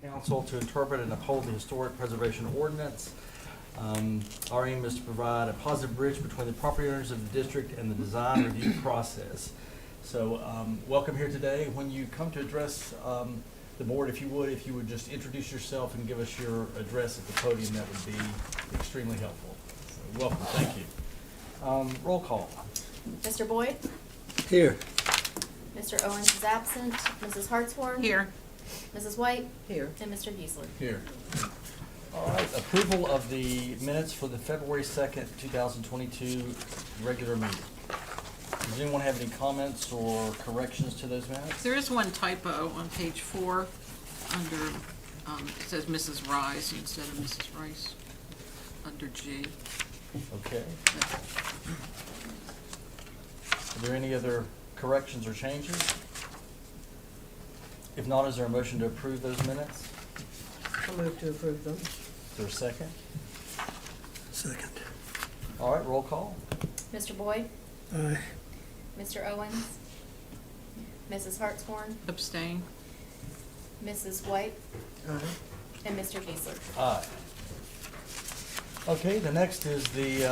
Council to interpret and uphold the historic preservation ordinance. Our aim is to provide a positive bridge between the property owners of the district and the design review process. So welcome here today. When you come to address the board, if you would just introduce yourself and give us your address at the podium, that would be extremely helpful. So welcome, thank you. Roll call. Mr. Boyd? Here. Mr. Owens is absent. Mrs. Hartshorn? Here. Mrs. White? Here. And Mr. Giesler? Here. All right, approval of the minutes for the February 2nd, 2022 regular meeting. Does anyone have any comments or corrections to those minutes? There is one typo on page 4 under, it says Mrs. Rice instead of Mrs. Rice, under G. Okay. Are there any other corrections or changes? If not, is there a motion to approve those minutes? I'll move to approve them. Is there a second? Second. All right, roll call. Mr. Boyd? Aye. Mr. Owens? Mrs. Hartshorn? Abstain. Mrs. White? Aye. And Mr. Giesler? Aye. Okay, the next is the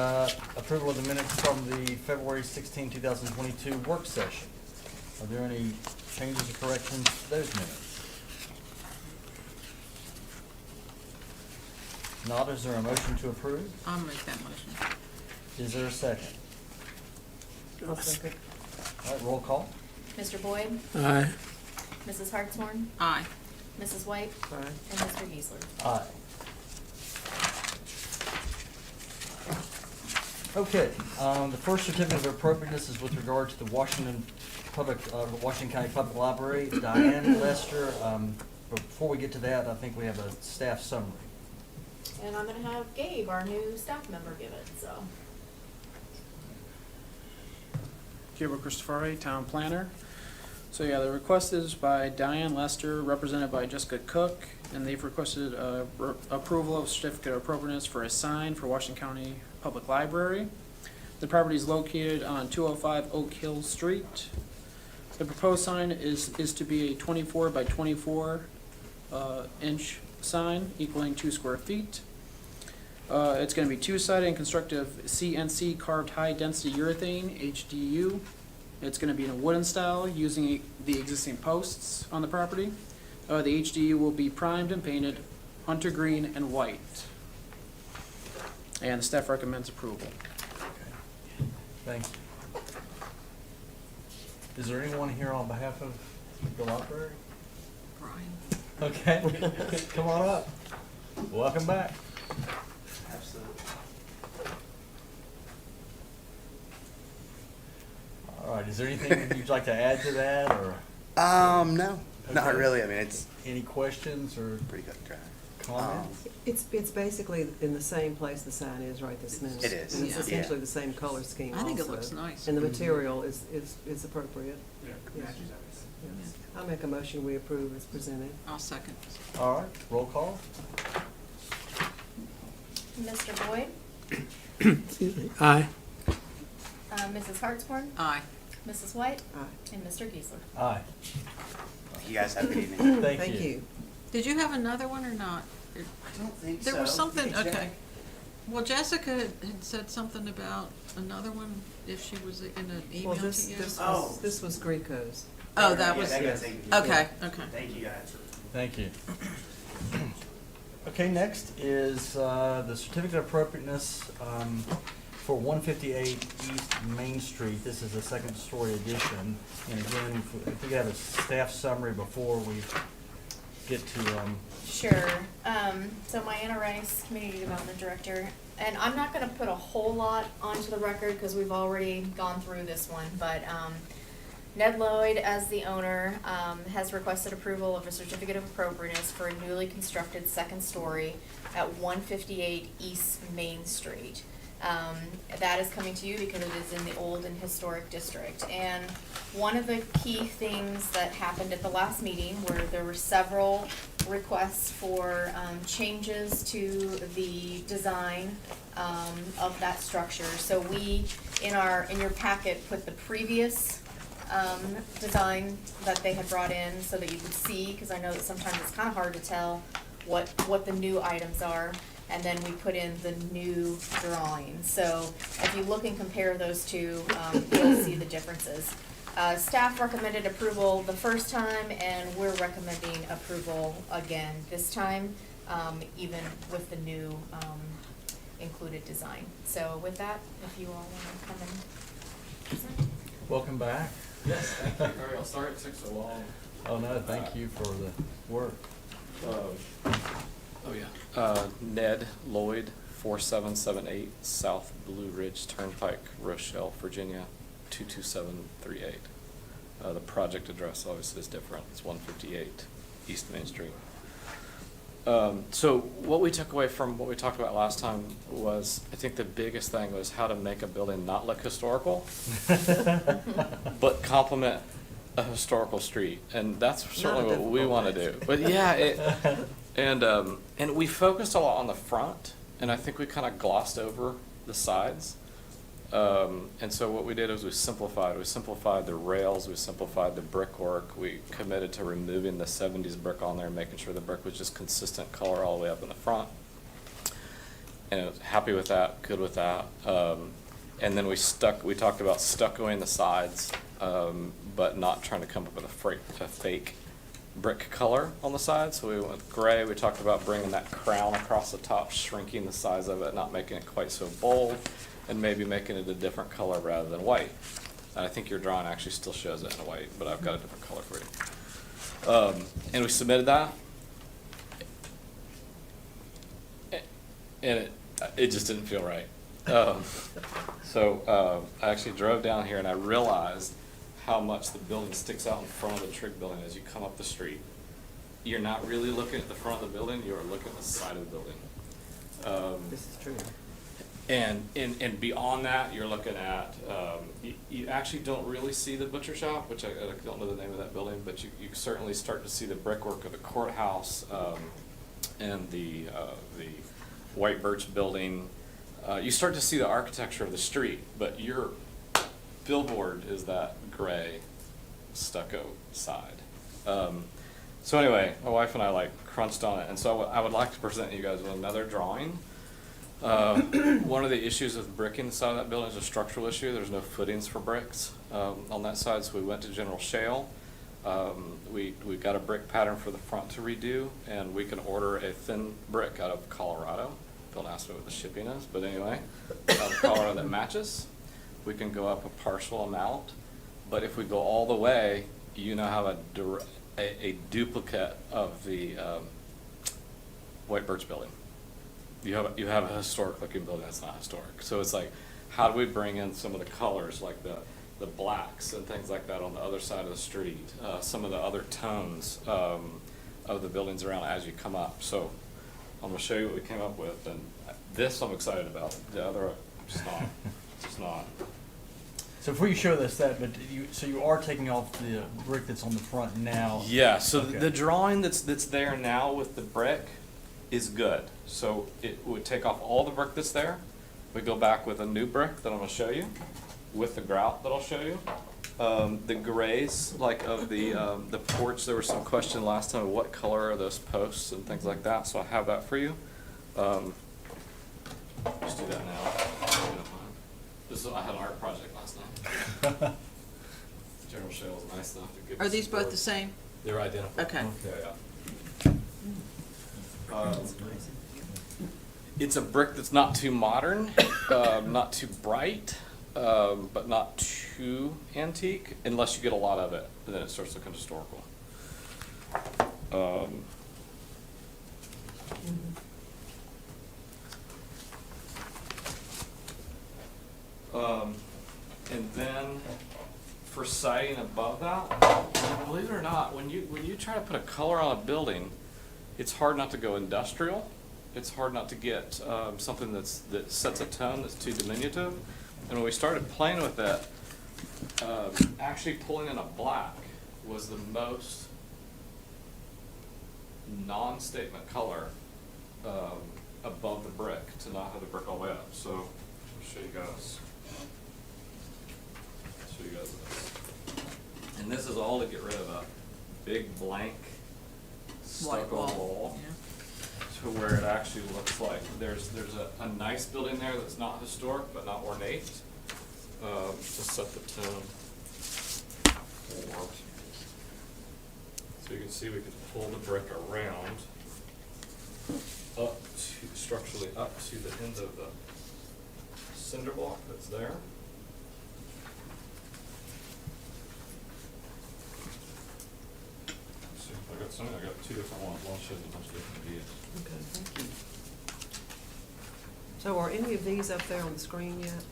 approval of the minutes from the February 16, 2022 work session. Are there any changes or corrections to those minutes? Not, is there a motion to approve? I'll make that motion. Is there a second? I'll second. All right, roll call. Mr. Boyd? Aye. Mrs. Hartshorn? Aye. Mrs. White? Aye. And Mr. Giesler? Aye. Okay, the first certificate of appropriateness is with regard to the Washington County Public Library. Diane Lester, before we get to that, I think we have a staff summary. And I'm gonna have Gabe, our new staff member, give it, so. Gabriel Christopher, Town Planner. So yeah, the request is by Diane Lester, represented by Jessica Cook, and they've requested approval of certificate of appropriateness for a sign for Washington County Public Library. The property is located on 205 Oak Hill Street. The proposed sign is to be a 24 by 24 inch sign equaling 2 square feet. It's going to be two-sided and constructed of CNC carved high-density urethane, HDU. It's going to be in a wooden style using the existing posts on the property. The HDU will be primed and painted hunter green and white. And the staff recommends approval. Okay. Thank you. Is there anyone here on behalf of the library? Brian. Okay, come on up. Welcome back. Absolutely. All right, is there anything that you'd like to add to that, or No, not Okay. really. I mean, it's any questions or pretty cut and dry. comments? It's basically in the same place the sign is right this minute. It is, And it's yeah. essentially the same color scheme I think it also. looks nice. And the material is appropriate. Yeah, Yes. Yes. I'll make a motion we approve as presented. I'll second. All right, roll call. Mr. Boyd? Excuse me. Aye. Mrs. Hartshorn? Aye. Mrs. White? Aye. And Mr. Giesler? Aye. You guys have a good evening. Thank you. Did you have another one or not? I don't think There was something, Let me check. okay. Well, Jessica had said something about another one, if she was in an email Well, to you. this was Greco's. Oh, that Yeah, was, that got yes. taken care of. okay, okay. Thank you guys. Thank you. Okay, next is the certificate of appropriateness for 158 East Main Street. This is a second-story addition. And again, if we have a staff summary before we get to Sure. So my Anna Rice, Community Development Director, and I'm not gonna put a whole lot onto the record because we've already gone through this one, but, Ned Lloyd, as the owner, has requested approval of a certificate of appropriateness for a newly constructed second story at 158 East Main Street. That is coming to you because it is in the old and historic district. And one of the key things that happened at the last meeting where there were several requests for changes to the design of that structure. So we, in your packet, put the previous design that they had brought in so that you could see, because I know that sometimes it's kind of hard to tell what the new items are. And then we put in the new drawing. So if you look and compare those two, you'll see the differences. Staff recommended approval the first time, and we're recommending approval again this time, even with the new included design. So with that, if you all want to come and present. Welcome back. Yes, thank you. All right, I'll start. It took so long. Oh, no, thank you for the work. Ned Lloyd, 4778 South Blue Ridge Turnpike, Rochelle, Virginia, 22738. The project address obviously is different. It's 158 East Main Street. So what we took away from what we talked about last time was, I think the biggest thing was how to make a building not look historical, but complement a historical street, and that's certainly what we want to do. But yeah, and we focused a lot on the front, and I think we kind of glossed over the sides. And so what we did is we simplified. We simplified the rails. We simplified the brickwork. We committed to removing the 70s brick on there, making sure the brick was just consistent color all the way up in the front. And I was happy with that, good with that. And then we talked about stuccoing the sides, but not trying to come up with a fake brick color on the sides. So we went with gray. We talked about bringing that crown across the top, shrinking the size of it, not making it quite so bold, and maybe making it a different color rather than white. And I think your drawing actually still shows it in white, but I've got a different color for you. And we submitted that. And it just didn't feel right. So I actually drove down here and I realized how much the building sticks out in front of the Trig building as you come up the street. You're not really looking at the front of the building, you're looking at the side of the building. This is true. And beyond that, you're looking at, you actually don't really see the butcher shop, which I don't know the name of that building, but you certainly start to see the brickwork of the courthouse, and the white birch building. You start to see the architecture of the street, but your billboard is that gray stucco side. So anyway, my wife and I crunched on it, and so I would like to present you guys with another drawing. One of the issues with bricking the side of that building is a structural issue. There's no footings for bricks on that side, so we went to General Shale. We got a brick pattern for the front to redo, and we can order a thin brick out of Colorado. Don't ask me what the shipping is, but anyway, out of Colorado that matches. We can go up a partial amount, but if we go all the way, you now have a duplicate of the white birch building. You have a historic looking building that's not historic. So it's like, how do we bring in some of the colors, like the blacks and things like that on the other side of the street, some of the other tones of the buildings around as you come up. So I'm gonna show you what we came up with, and this I'm excited about. The other, I'm just not. So before you show us that, but you are taking off the brick that's on the front now? Yeah, so Okay. the drawing that's there now with the brick is good. So it would take off all the brick that's there. We go back with a new brick that I'm gonna show you, with the grout that I'll show you. The grays, of the porch, there was some question last time, what color are those posts and things like that, so I have that for you. Just do that now, if you don't mind. I had an art project last night. General Shale was nice enough to give us Are these some both board. the same? They're identical. Okay. Yeah. It's a brick that's not too modern, not too bright, but not too antique, unless you get a lot of it, and then it starts looking historical. And then for siding above that, believe it or not, when you try to put a color on a building, it's hard not to go industrial. It's hard not to get something that sets a tone that's too diminutive. And when we started playing with that, actually pulling in a black was the most non-statement color above the brick to not have the brick all the way up. So I'll show you guys. This. is all to get rid of a big blank White stucco wall. wall Yeah. to where it actually looks like there's a nice building there that's not historic but not ornate. To set the tone for. So you can see we can pull the brick around up to, structurally up to the end of the cinder block that's there. See, I got two different ones, one shows a bunch of different views. Okay, thank you. So are any of these up there on the screen yet?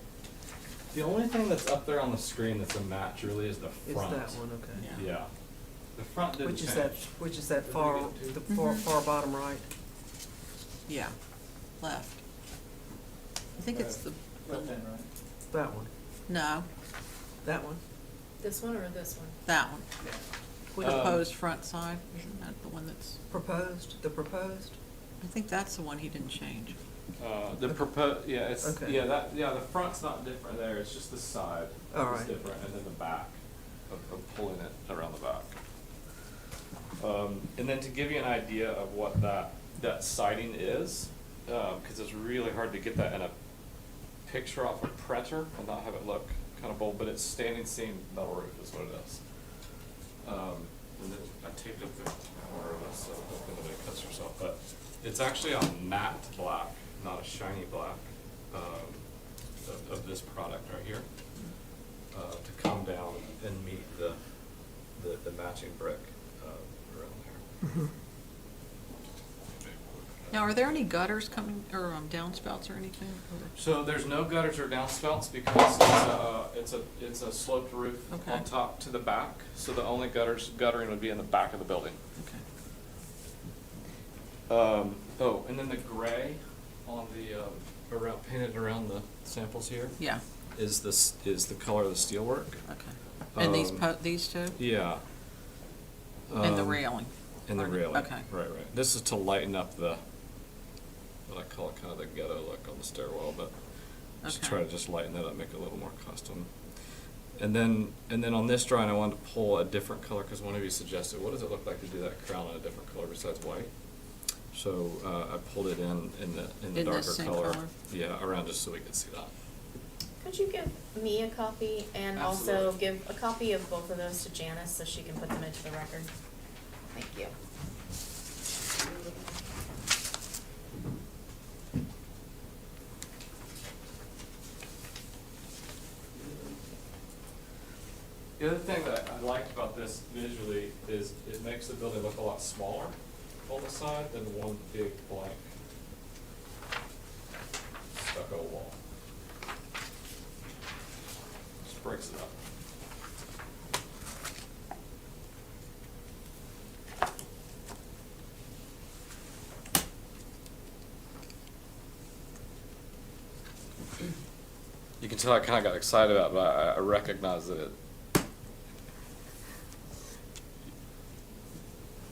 The only thing that's up there on the screen that's a match really is the Is front. that one, okay. Yeah. The front didn't Which is change. that, which is that Did we far, get two? the far bottom right? Yeah, left. I think it's the, That one, no, that one? This one or this one? that one. Which- Proposed front side, isn't that the one that's, Proposed, the proposed? I think that's the one he didn't change. The yeah, it's, Okay. the front's not different there, it's just the side All that's right. different, and then the back of pulling it around the back. And then to give you an idea of what that siding is, cause it's really hard to get that in a picture off a printer and not have it look kind of bold, but it's standing seam metal roof is what it is. And then I taped up the corner of this, so hopefully nobody cuts herself, but it's actually a matte black, not a shiny black, of this product right here, to come down and meet the matching brick, around there. Now, are there any gutters coming, or downspouts or anything? So there's no gutters or downspouts because it's a sloped roof Okay. on top to the back, so the only guttering would be in the back of the building. Okay. And then the gray on the, painted around the samples here Yeah, is the color of the steelwork. okay. And these two? Yeah. And the railing? And the Or- railing. okay. Right. This is to lighten up what I call it kind of the ghetto look on the stairwell, but just Okay. try to just lighten that up, make it a little more custom. And then on this drawing, I wanted to pull a different color because one of you suggested, what does it look like to do that crown in a different color besides white? So I pulled it in the In the darker same color. color? Yeah, around just so we could see that. Could you give me a copy and also Absolutely. give a copy of both of those to Janice so she can put them into the record? Thank you. The other thing that I liked about this visually is it makes the building look a lot smaller on the side than one big blank stucco wall. Just breaks it up. You can tell I kind of got excited about it, but I recognize that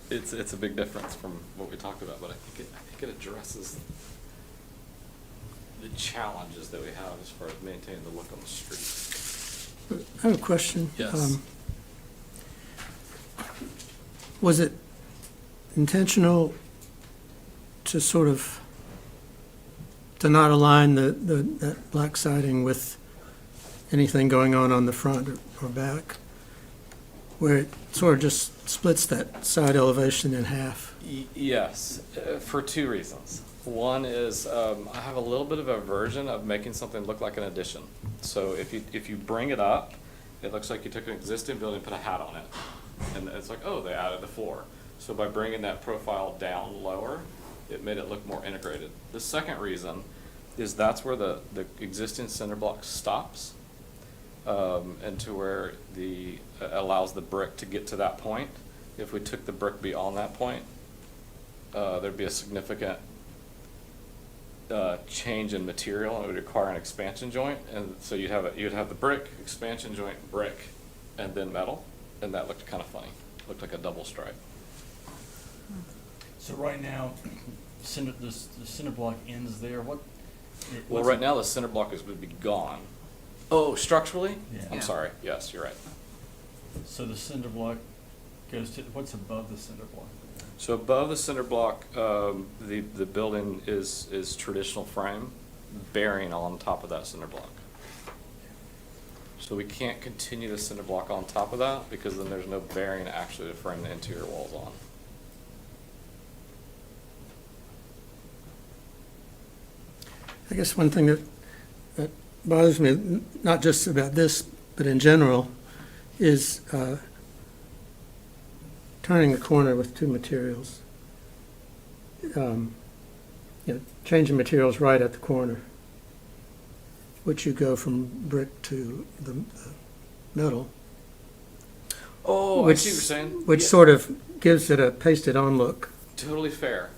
it's a big difference from what we talked about, but I think it addresses the challenges that we have as far as maintaining the look on the street. I have a question. Yes. Was it intentional to sort of, to not align that black siding with anything going on the front or back? Where it sort of just splits that side elevation in half? Yes, for two reasons. One is I have a little bit of aversion of making something look like an addition. So if you bring it up, it looks like you took an existing building and put a hat on it. And it's like, oh, they added the floor. So by bringing that profile down lower, it made it look more integrated. The second reason is that's where the existing cinder block stops, and to where allows the brick to get to that point. If we took the brick beyond that point, there'd be a significant change in material, and it would require an expansion joint. And so you'd have the brick, expansion joint, brick, and then metal, and that looked kind of funny. Looked like a double stripe. So right now, the cinder block ends there, Well, what's right it- now the cinder block would be gone. Oh, structurally? Yeah. I'm Yeah. sorry. Yes, you're right. So the cinder block goes to, what's above the cinder block? So above the cinder block, the building is traditional frame, bearing on top of that cinder block. So we can't continue the cinder block on top of that, because then there's no bearing actually to frame the interior walls on. I guess one thing that bothers me, not just about this, but in general, is turning the corner with two materials. Changing materials right at the corner, which you go from brick to the metal. Oh, I which- see what you're saying. Which Yeah. sort of gives it a pasted-on look. Totally fair.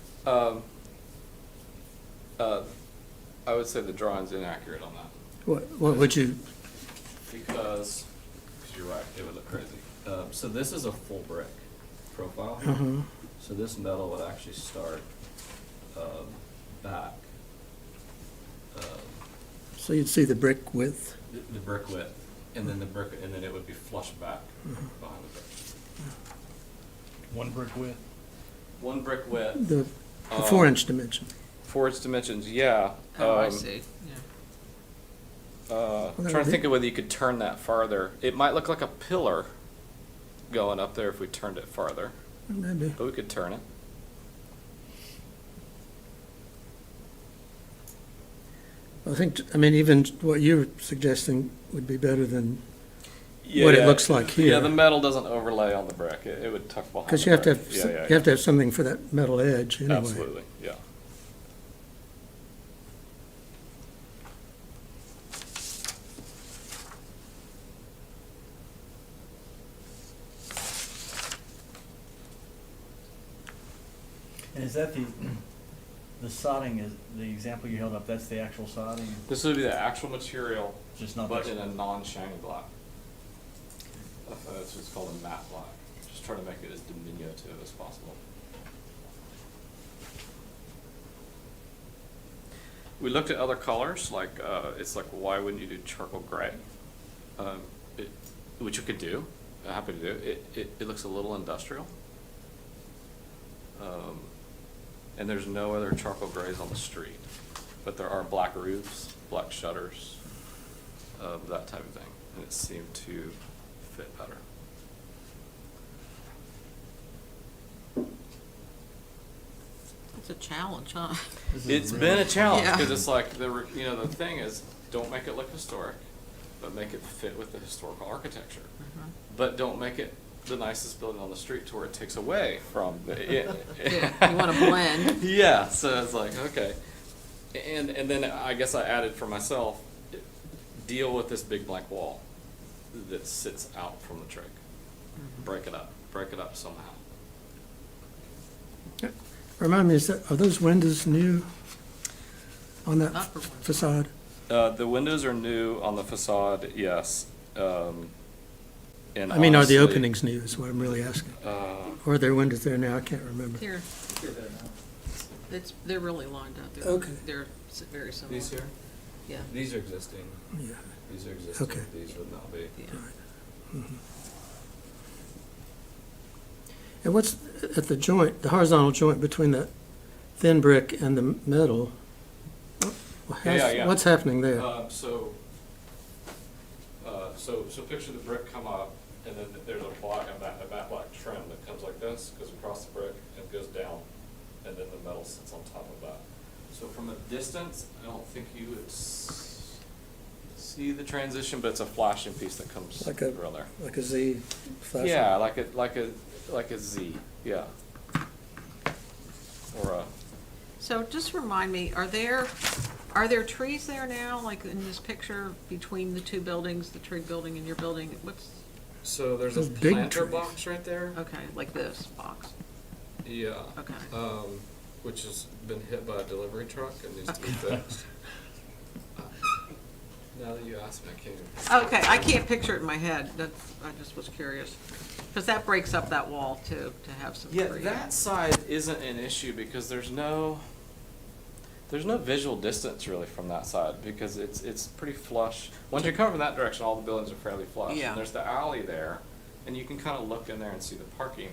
I would say the drawing's inaccurate on that. What would you, Because you're right, it would look crazy. So this is a full brick profile. uh-huh. So this metal would actually start back. So you'd see the brick width. The brick width, and then and then it would be flush back behind the brick. One brick width? One brick width. The um, 4-inch dimension. 4-inch dimensions, yeah. Oh, I see, yeah. that Trying would to be- think of whether you could turn that farther. It might look like a pillar going up there if we turned it farther, Maybe. but we could turn it. I mean, even what you're suggesting would be better than what it looks like here. Yeah, the metal doesn't overlay on the brick. It would tuck behind. Because the you have to brick. have, Yeah, yeah, you have to have something for that metal edge anyway. Absolutely, yeah. And is that the sodding, is the example you held up, that's the actual sodding, This would be the actual material, just not but the... in a non-shiny black. That's what's called a matte black. Just try to make it as diminutive as possible. We looked at other colors, like, it's like, why wouldn't you do charcoal gray? Which you could do, I'm happy to do. It looks a little industrial. And there's no other charcoal grays on the street, but there are black roofs, black shutters, that type of thing, and it seemed to fit better. It's a challenge, huh? This is It's really- been a challenge, Yeah. because it's like, the thing is, don't make it look historic, but make it fit with the historical architecture. Mhm. But don't make it the nicest building on the street to where it takes away from the. Yeah, you wanna blend. Yeah, so it's like, okay. And then I guess I added for myself, deal with this big blank wall that sits out from the trig. Break it up somehow. Remind me, are those windows new on that Upper ones. facade? The windows are new on the facade, yes. And I mean, are the honestly, openings new is what I'm really asking. Or are there windows there now? I can't remember. They're, they're really lined up. They're- Okay. They're very similar. These here? Yeah. These are existing. Yeah. These are existing. Okay. These would not be. Yeah. Mhm. And what's at the joint, the horizontal joint between that thin brick and the metal? Yeah. What's happening there? So picture the brick come up, and then there's a matte black trim that comes like this, goes across the brick, and goes down, and then the metal sits on top of that. So from a distance, I don't think you would see the transition, but it's a flashing piece that comes Like a- around there. Like a Z flashing? Yeah, like a Z, yeah. Or a. So just remind me, are there trees there now, like in this picture, between the two buildings, the trig building and your building? What's, So there's Those a big planter trees. box right there. okay, like this box? Yeah. Okay. Which has been hit by a delivery truck and needs to be Okay. fixed. Now that you ask me, I can't even. Okay, I can't picture it in my head. I just was curious. Because that breaks up that wall too, to have some Yeah, tree. that side isn't an issue because there's no visual distance really from that side because it's pretty flush. Once you come from that direction, all the buildings are fairly flush. Yeah. And there's the alley there, and you can kind of look in there and see the parking.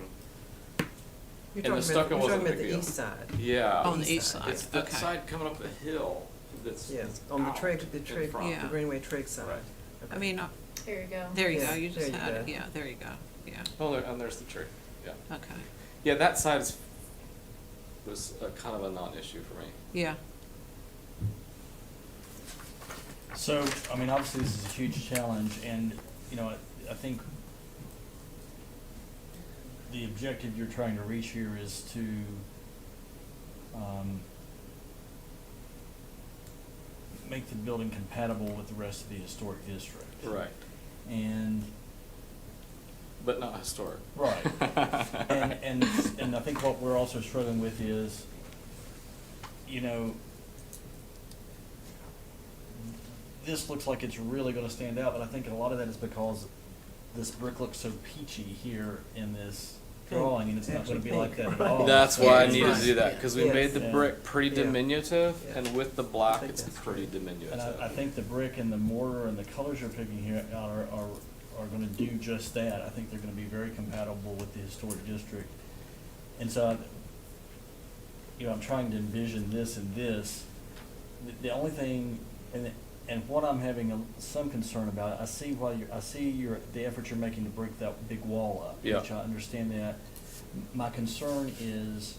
You're And the talking stucco about, you're wasn't talking a about big the deal. east side. Yeah. On the east side, It's that okay. side coming up the hill that's. Yeah, that's on the out trig, in front. Yeah. the Greenway trig side. Right. I mean, There you go. there you go, Yeah, you there just you had it, go. yeah, there you go, yeah, Oh, there, and there's the tree, yeah. okay, Yeah, that side was a kind of a non-issue for me. yeah. So, I mean, obviously, this is a huge challenge, and, you know, I think the objective you're trying to reach here is to, make the building compatible with the rest of the historic district. Right. And, But not historic. right, and I think what we're also struggling with is, you know, this looks like it's really gonna stand out, but I think a lot of that is because this brick looks so peachy here in this drawing, and it's not gonna be like that at all. That's why I Yes. needed to do that, because we Yes. made the Yeah. brick pretty Yeah. diminutive, Yeah. and with the I black, think it's that's pretty great. diminutive. And I think the brick and the mortar and the colors you're picking here are gonna do just that. I think they're gonna be very compatible with the historic district. And so, you know, I'm trying to envision this and this. The only thing, and what I'm having some concern about, I see the effort you're making to break that big wall up. Yeah. Which I understand that. My concern is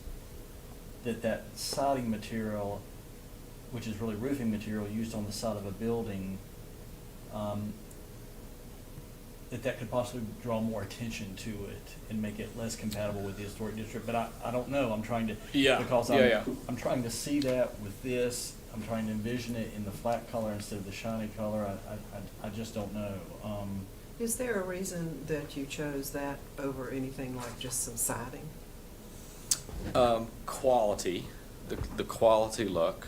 that siding material, which is really roofing material used on the side of a building, that could possibly draw more attention to it and make it less compatible with the historic district, but I don't know, I'm trying to. Yeah, Because yeah. I'm trying to see that with this, I'm trying to envision it in the flat color instead of the shiny color, I just don't know. Is there a reason that you chose that over anything like just some siding? Quality, the quality look,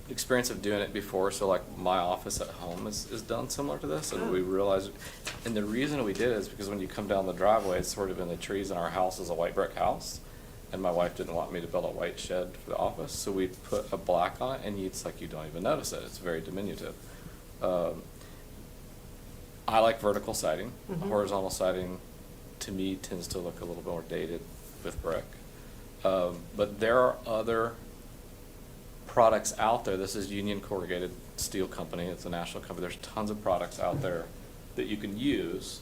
experience of doing it before, so like my office at home is done similar to this, and we realized, and the reason we did it is because when you come down the driveway, it's sort of in the trees, and our house is a white brick house, and my wife didn't want me to build a white shed for the office, so we put a black on it, and it's like you don't even notice it, it's very diminutive. I like vertical siding. Mhm. Horizontal siding, to me, tends to look a little more dated with brick. But there are other products out there. This is Union Corrugated Steel Company. It's a national company. There's tons of products out there that you can use.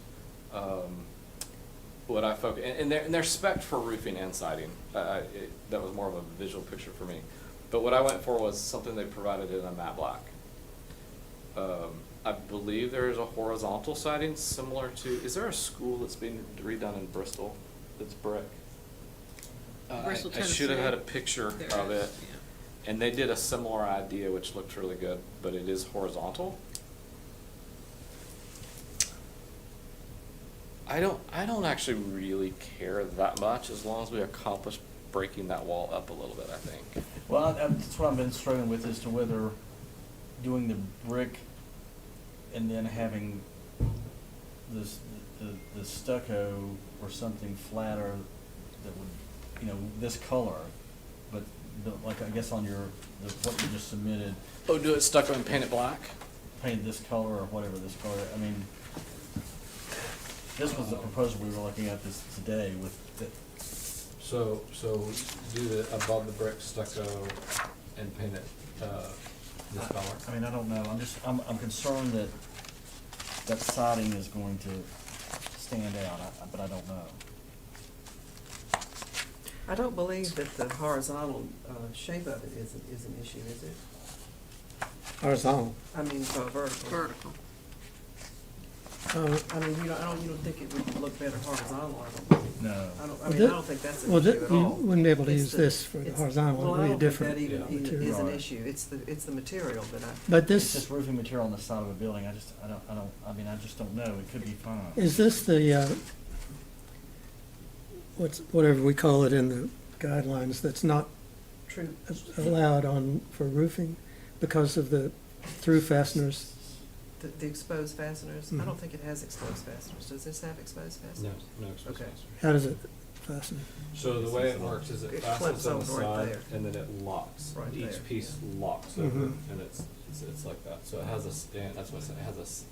What I focus, and they're spec'd for roofing and siding. That was more of a visual picture for me. But what I went for was something they provided in a matte black. I believe there is a horizontal siding similar to, is there a school that's being redone in Bristol that's brick? Bristol, I should have had a Tennessee. picture There of is, it. yeah. And they did a similar idea, which looked really good, but it is horizontal. I don't actually really care that much, as long as we accomplish breaking that wall up a little bit, I think. Well, that's what I've been struggling with, as to whether doing the brick and then having this, the stucco or something flatter that would, you know, this color, but like, I guess on what you just submitted, Oh, do it stucco and paint it black? paint this color or whatever this color, I mean, this was the proposal we were looking at this today with, So do the above the brick stucco and paint it, this color? I mean, I don't know, I'm concerned that siding is going to stand out, but I don't know. I don't believe that the horizontal shape of it is an issue, is it? Horizontal. I mean, vertical. Vertical. I mean, you don't think it would look better horizontal, I don't think. No. I don't think that's an Well, issue at all. you wouldn't be able to It's use the- this for the it's- horizontal, well, it would be a I don't think different that even is an Right. issue, it's the material that But It's just this, roofing material on the side of a building, I just don't know, it could be fine. is this the, whatever we call it in the guidelines, that's not true. allowed for roofing because of the through fasteners? The exposed fasteners, I Mhm. don't think it has exposed fasteners. Does this have exposed No, fasteners? no exposed Okay. fastener. How does it fasten? So the way it works is it It fastens clips on the over right side there. and then it locks. Right Each there. piece locks over Mhm. and it's it's like that. So it has a stand, that's what I said, it has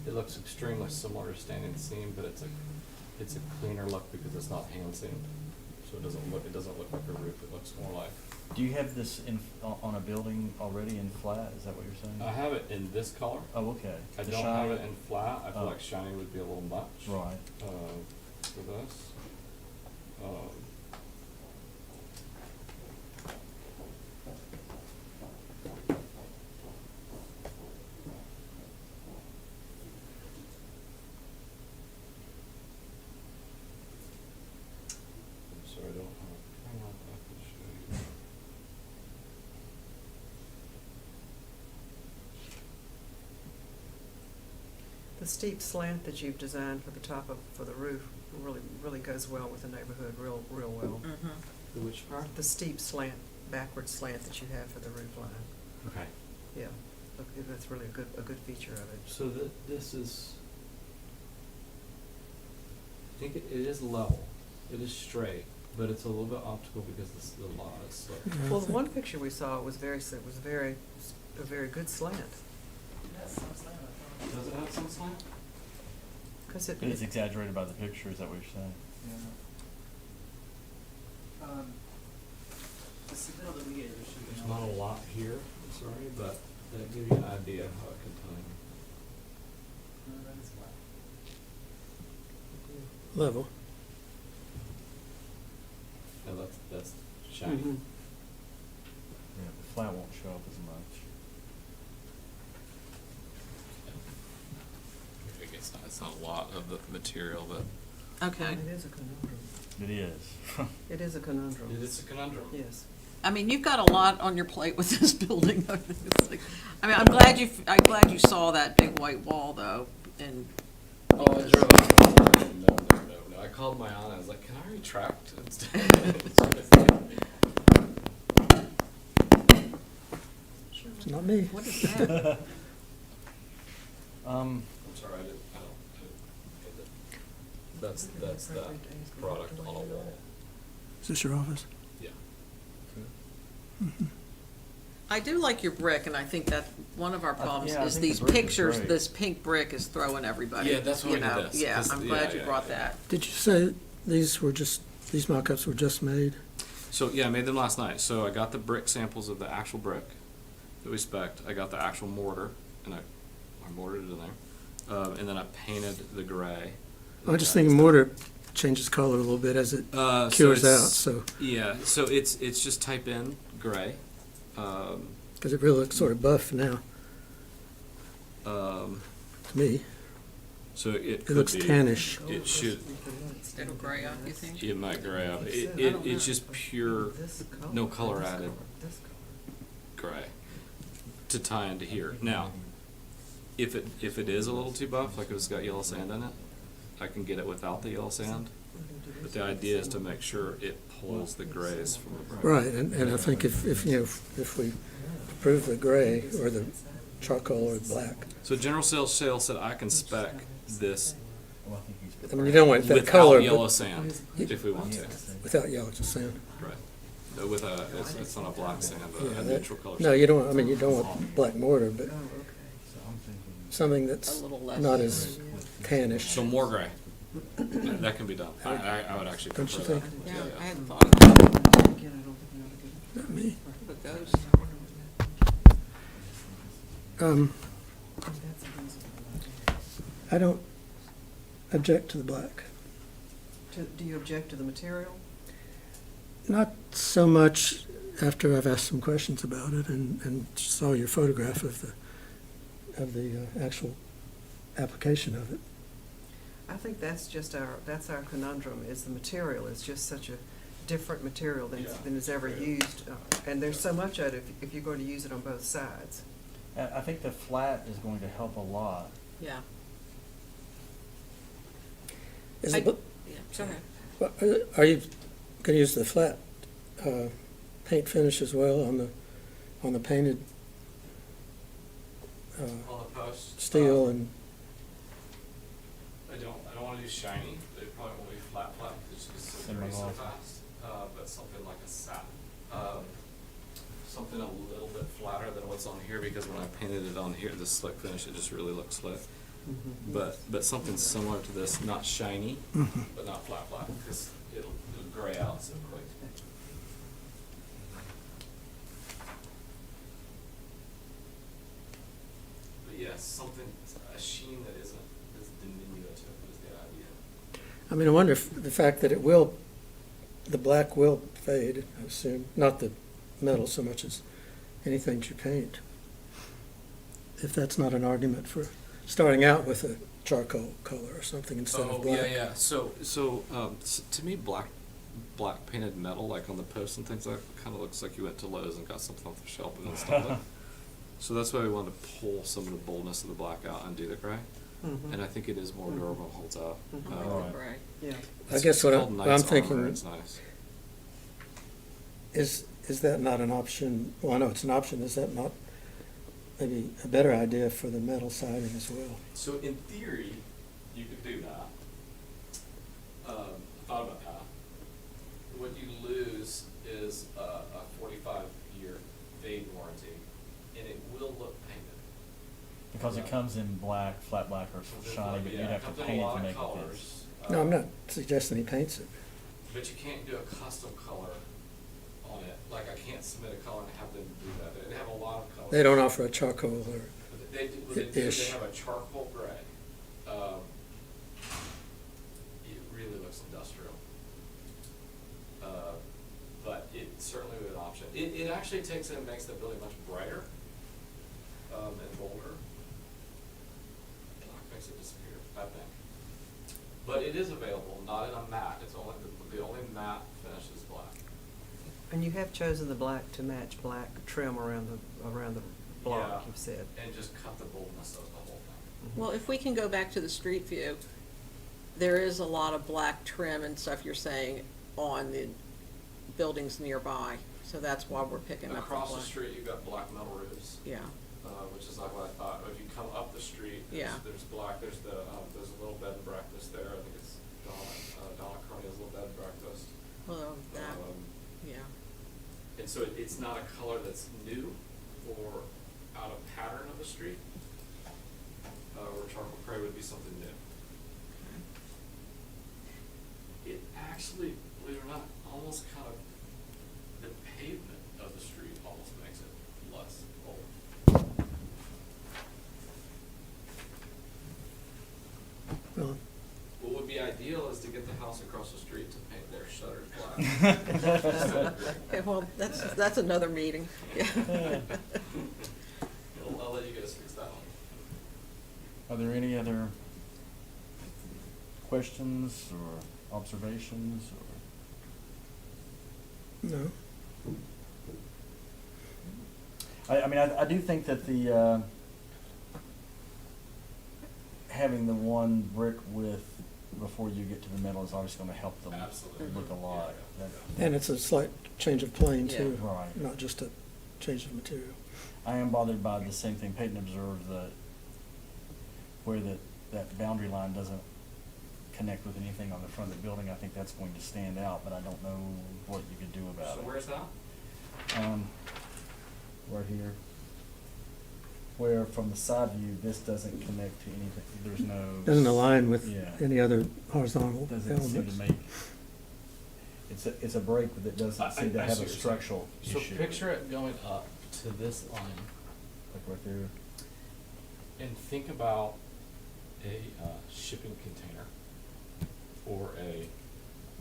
it looks extremely similar to standing seam, but it's a cleaner look because it's not hand seamed. So it doesn't look like a roof, it looks more like. Do you have this on a building already in flat? Is that what you're saying? I have it in this color. Oh, okay. I The don't shiny? have it in flat. I feel Oh. like shiny would be a little much. Right. For this. I'm sorry, I don't have a camera I can show you. The steep slant that you've designed for the top of, for the roof really goes well with the neighborhood, real well. Mhm. The which part? The steep slant, backward slant that you have for the roof line. Okay. Yeah, look, that's really a good feature of it. So this is, I think it is level, it is straight, but it's a little bit optical because the lot is sloped. Yeah, I Well, the think- one picture we saw was a very good slant. Does it have some slant? 'Cause it, But it's exaggerated by the picture, is that what you're saying? The submittal that we gave you should be. There's not a lot here, I'm sorry, but that gives you an idea how it can time. Level. Now that's shiny. Mhm. Yeah, the flat won't show up as much. It's not a lot of the material, but. Okay. It is a conundrum. It is. It is a conundrum. It is a conundrum. Yes. I mean, you've got a lot on your plate with this building. It's like- I mean, I'm glad you saw that big white wall though, and. Oh, I drove out. No. I called my aunt, I was like, can I retract? It's not me. What is that? Um, I'm sorry, I don't get it. That's that product on a wall. Is this your office? Yeah. I do like your brick, and I think that one of our problems yeah, I is think the these brick is pictures, great. this pink brick is throwing everybody. Yeah, that's why you we did know. this, Yeah, 'cause- I'm glad you yeah, brought yeah. that. Did you say these mock-ups were just made? So, yeah, I made them last night. So I got the brick samples of the actual brick that we spec'd. I got the actual mortar, and I mortared it in there. And then I painted the gray. I'm just thinking mortar changes color a little bit as it So cures out, it's- so, Yeah, so it's just type in gray. because it really looks sort of buff now, Um, to me. so it It could looks be. tannish. It should, It'll gray out, you think? it might gray out. I don't It's know. just pure This color, no color this added. color, this color. gray to tie into here. Now, if it is a little too buff, like if it's got yellow sand in it, I can get it without the yellow sand. But the idea is to make sure it pulls the grays from the brick. Right, and I think if we approve the gray or the charcoal or black, So general sales said I can spec this well, I think he's. I mean, you don't want that without color, yellow but sand if we want to. without yellow sand. Right. With it's not a black sand, Yeah, a that- neutral color. No, sand. you don't, I mean, you don't want black mortar, but Oh, okay. So I'm thinking. something A that's little less. not as tannish. So more gray. That can be done. I would actually Don't you prefer that. think? Yeah, Yeah. I hadn't thought of that. Again, I don't think we ought to Not me. But those, that's a reason. I don't object to the black. Do you object to the material? Not so much after I've asked some questions about it and saw your photograph of the actual application of it. I think that's just that's our conundrum, is the material is just such a different material than is ever used. And there's so much of it if you're going to use it on both sides. I think the flat is going to help a lot. yeah. Is I- it, Yeah, go ahead. are you going to use the flat paint finish as well on the painted On the post. steel and? I don't want to do shiny. They probably won't be flat because it's just so Similar. so fast. But something like a satin. something a little bit flatter than what's on here, because when I painted it on here, this slick finish, it just really looks slick. But something similar to this, not shiny, but not flat, because it'll gray out so quick. But yes, something, a sheen that isn't as diminutive is the idea. I mean, I wonder if the fact that the black will fade, I assume, not the metal so much as anything that you paint. If that's not an argument for starting out with a charcoal color or something instead of black. Yeah. So to me, black painted metal, like on the posts and things, like kind of looks like you went to Lowe's and got something off the shelf and installed it. So that's why we wanted to pull some of the boldness of the black out and do the gray. And I think it is more durable, holds up. I like the gray. Yeah. I guess what called I'm Knight's thinking Armor, it's nice. is that not an option? Well, I know it's an option. Is that not maybe a better idea for the metal siding as well? So in theory, you could do that. I thought about that. What you lose is a 45-year fade warranty, and it will look painted. Because it comes in black, flat black, or shiny, but you'd Yeah, have comes to in a paint it lot to of make it fit. colors. No, I'm not suggesting he paints it. But you can't do a custom color on it. Like, I can't submit a color and have them do that. They have a lot of colors. They don't offer a charcoal or They do, they ish. have a charcoal gray. It really looks industrial. But it certainly would be an option. It actually takes it and makes the building much brighter, and bolder. Black makes it disappear, I think. But it is available, not in a matte. It's only, the only matte finish is black. And you have chosen the black to match black trim around the block, Yeah. you've said. And just cut the boldness of the whole thing. Well, if we can go back to the street view, there is a lot of black trim and stuff you're saying on the buildings nearby, so that's why we're picking up the black. Across the street, you've got black metal roofs. Yeah, Which is like what I thought. If you come up the street, Yeah. there's black. There's a little bed and breakfast there. I think it's Donna Carney's little bed and breakfast. well, that, yeah. And so it's not a color that's new or out of pattern of the street. Where charcoal gray would be something new. It actually, believe it or not, almost kind of the pavement of the street almost makes it less bold. well, What would be ideal is to get the house across the street to paint their shutters black. Okay, well, that's another meeting, yeah. I'll let you guys fix that one. Are there any other questions or observations or? no. I mean, I do think that the, having the one brick width before you get to the metal is obviously gonna help them Absolutely. look a lot. Yeah. That- And it's a slight change of plane too, Yeah. Right. not just a change of material. I am bothered by the same thing Peyton observed, that where that boundary line doesn't connect with anything on the front of the building. I think that's going to stand out, but I don't know what you could do about So it. where's that? Right here. Where from the side view, this doesn't connect to anything, there's no. Doesn't align with Yeah. any other horizontal Doesn't seem elements. to make, it's a break that doesn't seem to I have see a what you're structural saying. issue. So picture it going up to this line, Like right there. and think about a shipping container or a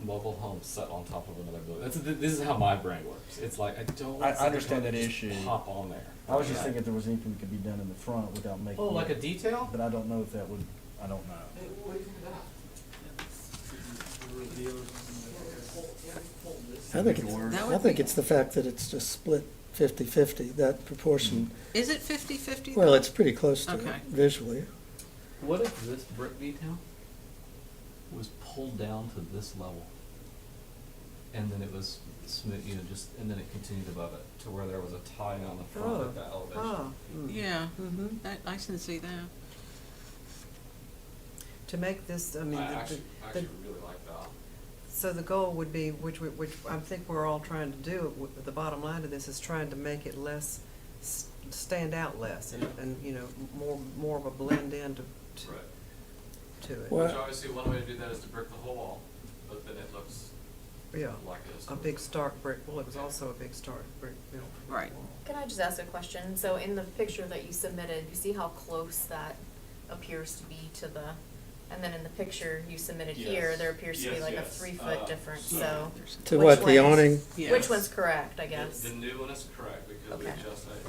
mobile home set on top of another building. This is how my brain works. It's like, I don't want I understand something that to just issue. pop on there. I was just thinking if there was anything that could be done in the front without making. Oh, like a it- detail? But I don't know if that would, I don't know. Hey, what do you think of that? I think That I would think be- it's the fact that it's just split 50-50, that proportion. Is it 50-50? Well, it's pretty close to it Okay. visually. What if this brick detail was pulled down to this level? And then it was smooth, and then it continued above it to where there was a tie on the front at that elevation. Yeah, Mm-hmm. I can see that. To make this, I mean, I actually the really like that. So the goal would be, which I think we're all trying to do, the bottom line of this is trying to make it less, stand out less, and, you know, more of a blend in Right. to it. Well- Which obviously one way to do that is to brick the whole wall, but then it looks Yeah, like it is. a big stark brick, well, it was also a big stark brick built. Right. Can I just ask a question? So in the picture that you submitted, you see how close that appears to be to the, and then in the picture you submitted here, Yes. there appears to be Yes, like a yes. 3-foot difference, so. To which what, the one's- awning? Yes. Which one's correct, I guess? The new one is correct, because we Okay.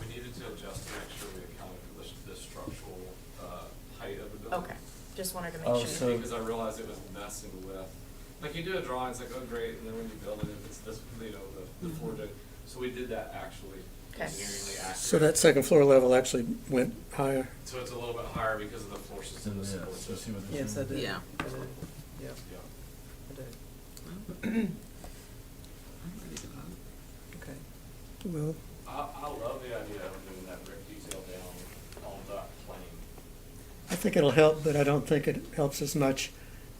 we needed to adjust to make sure we accounted for the structural, height of the building. Okay, just wanted to Oh, make so- sure. Because I realized it was messing with, like, you do a drawing, it's like, oh, great, and then when you build it, it's this, you know, the Mm-hmm. floor, so we did that actually Okay. engineeringly accurate. So that second floor level actually went higher? So it's a little bit higher because of the floor system that supports it. Yes, I did. Yeah. I did. Yeah, Yeah. I did. I'm ready to vote. Okay. Well, I love the idea of doing that brick detail down on that plane. I think it'll help, but I don't think it helps as much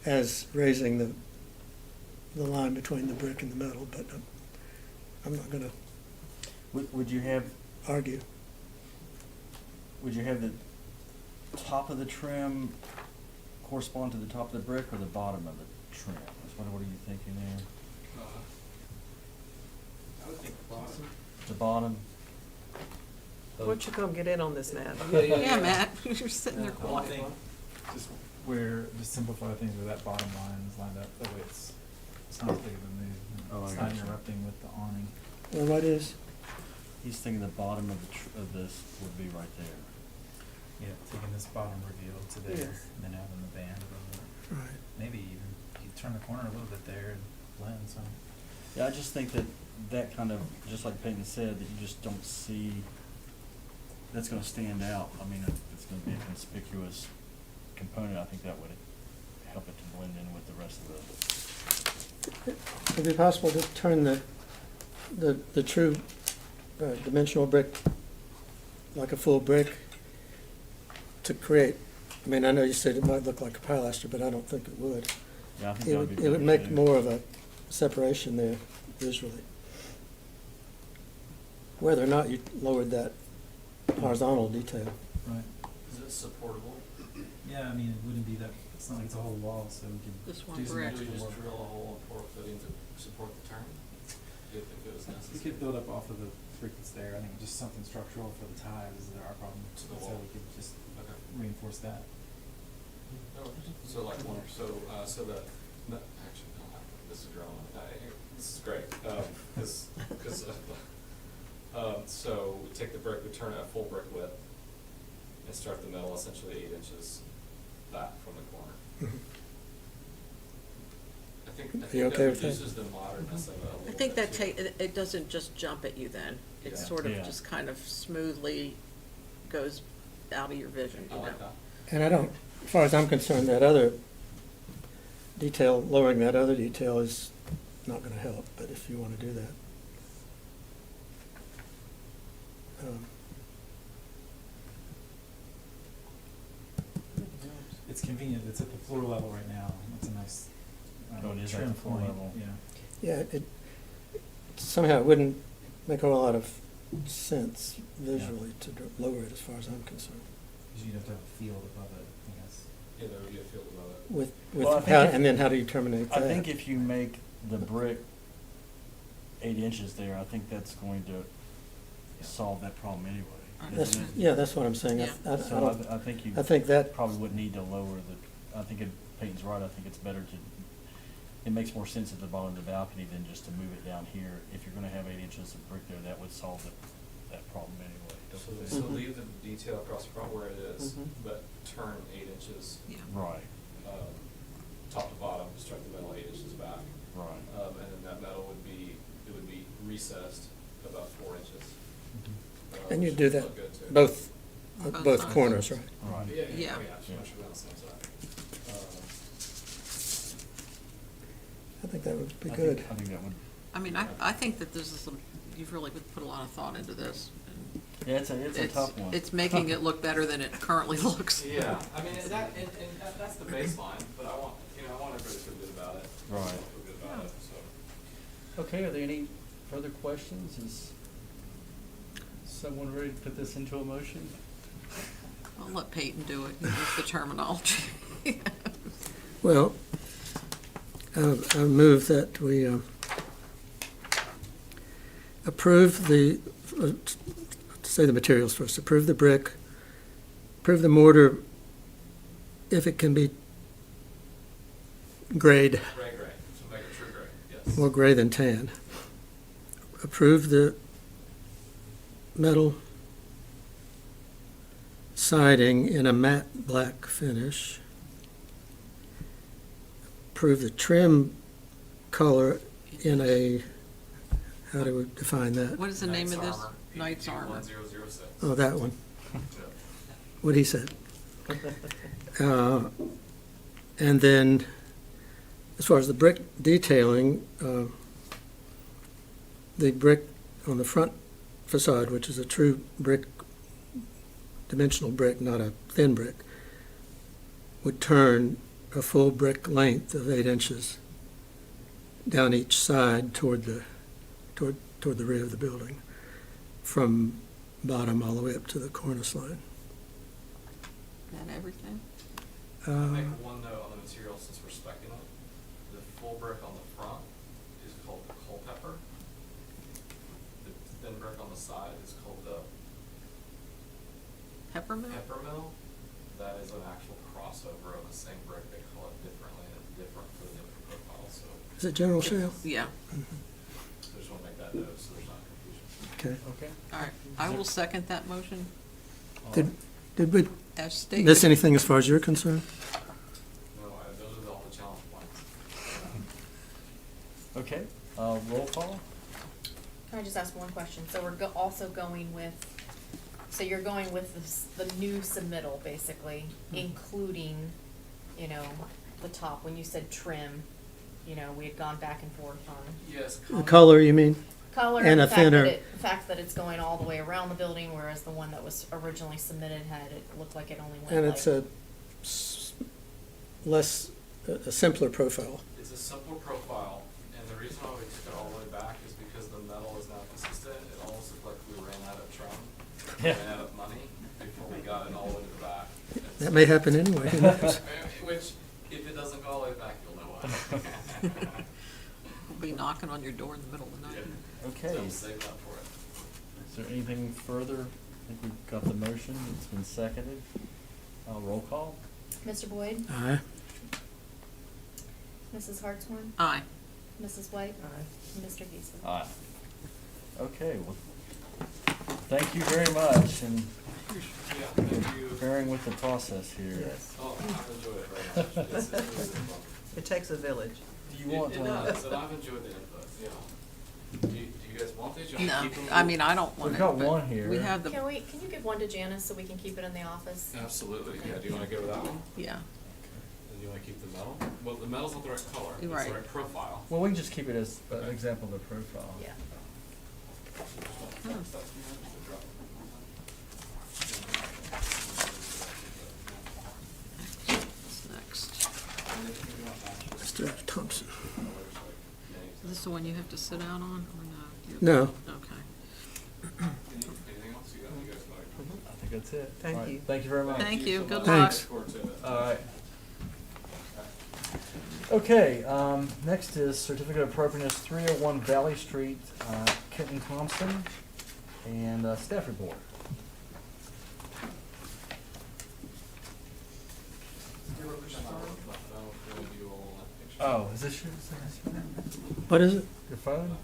as raising the line between the brick and the metal, but I'm not gonna Would you have, argue. the top of the trim correspond to the top of the brick or the bottom of the trim? What are you thinking there? I would think bottom. The bottom? Why don't you come get in on this, Matt? Yeah, Matt, you're sitting there I quiet. think just just simplify things where that bottom line is lined up, that way it's not as big of a move. Oh, I It's not gotcha. interrupting with the awning. Well, what is, He's thinking the bottom of of this would be right there. Yeah, taking this bottom reveal to there, Yes. and then having the band above it. right, Maybe even, you turn the corner a little bit there and blend some. Yeah, I just think that kind of, just like Peyton said, that you just don't see, that's gonna stand out. I mean, if it's gonna be a conspicuous component, I think that would help it to blend in with the rest of the. would it be possible to turn the true dimensional brick like a full brick to create, I mean, I know you said it might look like a pilaster, but I don't think it would. Yeah, I think It that would, would be it would better make too. more of a separation there visually. Whether or not you lowered that horizontal detail. Right. Is it supportable? Yeah, I mean, it wouldn't be that, it's not like it's a whole wall, so we could This one do some brick. Do we extra just work. drill a hole and pour a footing to support the turn? If it was We necessary. could build up off of the brick that's there. I think just something structural for the ties is our problem. To the So wall. we could just Okay. reinforce that. So like one, so the, no, actually, no, this is drawing, this is great, so we take the brick, we turn it a full brick width, and start the metal essentially 8 inches back from the corner. I think Are you okay that with that? reduces the modernness of it a little I think bit, that too. it doesn't just jump at you then. It Yeah. sort of Yeah. just kind of smoothly goes out of your vision, I you know? like that. And I don't, as far as I'm concerned, that other detail, lowering that other detail is not gonna help, but if you wanna do that. It's convenient. It's at the floor level right now. It's a nice Oh, it is at trim the floor point. level. Yeah. Yeah, somehow it wouldn't make a whole lot of sense visually to lower it as far as I'm concerned. Because you'd have to have a field above it, I guess. Yeah, there would be a field above it. With Well, I think how, if- and then how do you terminate that? I think if you make the brick 8 inches there, I think that's going to solve that problem anyway. That's, isn't it? yeah, that's what I'm saying. Yeah. I So don't, I think you. I think that- Probably wouldn't need to lower I think Peyton's right, I think it's better it makes more sense at the bottom of the balcony than just to move it down here. If you're gonna have 8 inches of brick there, that would solve that problem anyway. don't you think? So Mhm. leave the detail across the front where it is, Mhm. but turn 8 inches, Yeah. Right, top to bottom, start the metal 8 inches back. right. And then that metal would be recessed about 4 inches. And you Which do would that look good, too. both, Both both sides. corners, right? Right. Yeah, Yeah. oh, yeah, sure, on the same side. I think that would be I good. think that would, I mean, I think that this is some, you've really put a lot of thought into this. and yeah, it's a tough one. It's making it look better than it currently looks. Yeah, I mean, that's the baseline, but I want everybody to feel good about it. Right. Feel good about so. Okay, are there any further questions? Is someone ready to put this into a motion? I'll let Peyton do it, use the terminology. Well, I move that we approve the, say the materials first, approve the brick, approve the mortar if it can be grayed, Gray, so make it true gray, yes. more gray than tan. Approve the metal siding in a matte black finish. Approve the trim color in a, how do we define that? What is the name of this? Knight's Knight's Armor. 1006. Oh, that one. What he said. And then, as far as the brick detailing, the brick on the front facade, which is a true brick, dimensional brick, not a thin brick, would turn a full brick length of 8 inches down each side toward the rear of the building, from bottom all the way up to the cornice line. And everything? Make one note on the material since we're speccing it. The full brick on the front is called the Culpepper. The thin brick on the side is called the Peppermint? Peppermill. That is an actual crossover of the same brick. They call it differently and it's different for the different profiles. So Is it General Shale? Yeah, I just want to make that note so there's not confusion. Okay. Okay. all right. I will second that motion Did we as stated. miss anything as far as you're concerned? No, those are all the challenge points. Okay, roll call? Can I just ask one question? So we're also going with, so you're going with the new submittal, basically, including, you know, the top, when you said trim, you know, we had gone back and forth on Yes. The color, you mean? color And and a the fact that thinner- the fact that it's going all the way around the building, whereas the one that was originally submitted it looked like it only went And like. it's a a simpler profile. It's a simpler profile, and the reason why we took it all the way back is because the metal is now consistent. It almost looked like we ran out of trim, ran out of money before we got it all the way to the back. That may happen anyway. Who knows? Which, if it doesn't go all the way back, you'll know why. We'll be knocking on your door in the middle of the night. Okay, So is save that for it. there anything further? I think we've got the motion, it's been seconded. Roll call? Mr. Boyd? Aye. Mrs. Hartshorn? Aye. Mrs. White? Aye. And Mr. Geisler? Aye. Okay, well, thank you very much, and Yeah, thank you. bearing with the process here. Yes. Oh, I've enjoyed it very much. It's really fun. It takes a village. Do you want It does, and I've enjoyed the input, yeah. Do you guys want these? You want to No, keep them? I mean, I don't want We've it, got but one here. we have the, Can you give one to Janice so we can keep it in the office? Absolutely, yeah. Do you want to go with that one? yeah. And you want to keep the metal? Well, the metal's not the right color. You're It's right. the right profile. Well, we can just keep it as an example of the profile. Yeah. What's next? Mr. Thompson. Is this the one you have to sit out on, or no? No. Okay. Anything else you guys got? I think that's it. Thank All right, you. Thank you very much. Thank you. so Good much. luck. Thanks. Look forward to it. All right. Okay, next is Certificate of Appropriateness, 301 Valley Street, Kenton Thompson, and staff report. Oh, is this yours? What is it? Your phone?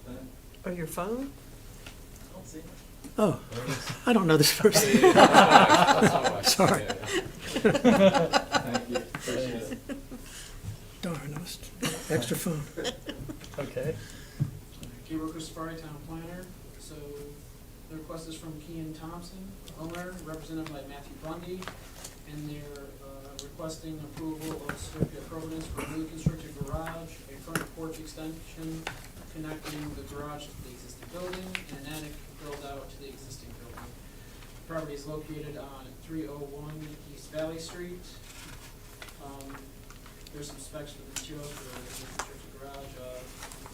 Oh, your phone? Oh, I don't know this person. Sorry. Thank you. Appreciate it. Darn, I was extra phone. Okay. Gabriel Christopher, Town Planner. So the request is from Kean Thompson, owner, represented by Matthew Bundy, and they're requesting approval of certificate of appropriateness for a newly constructed garage, a front porch extension connecting the garage to the existing building, and an attic built out to the existing building. The property is located on 301 East Valley Street. There's some specs for the materials for the construction garage.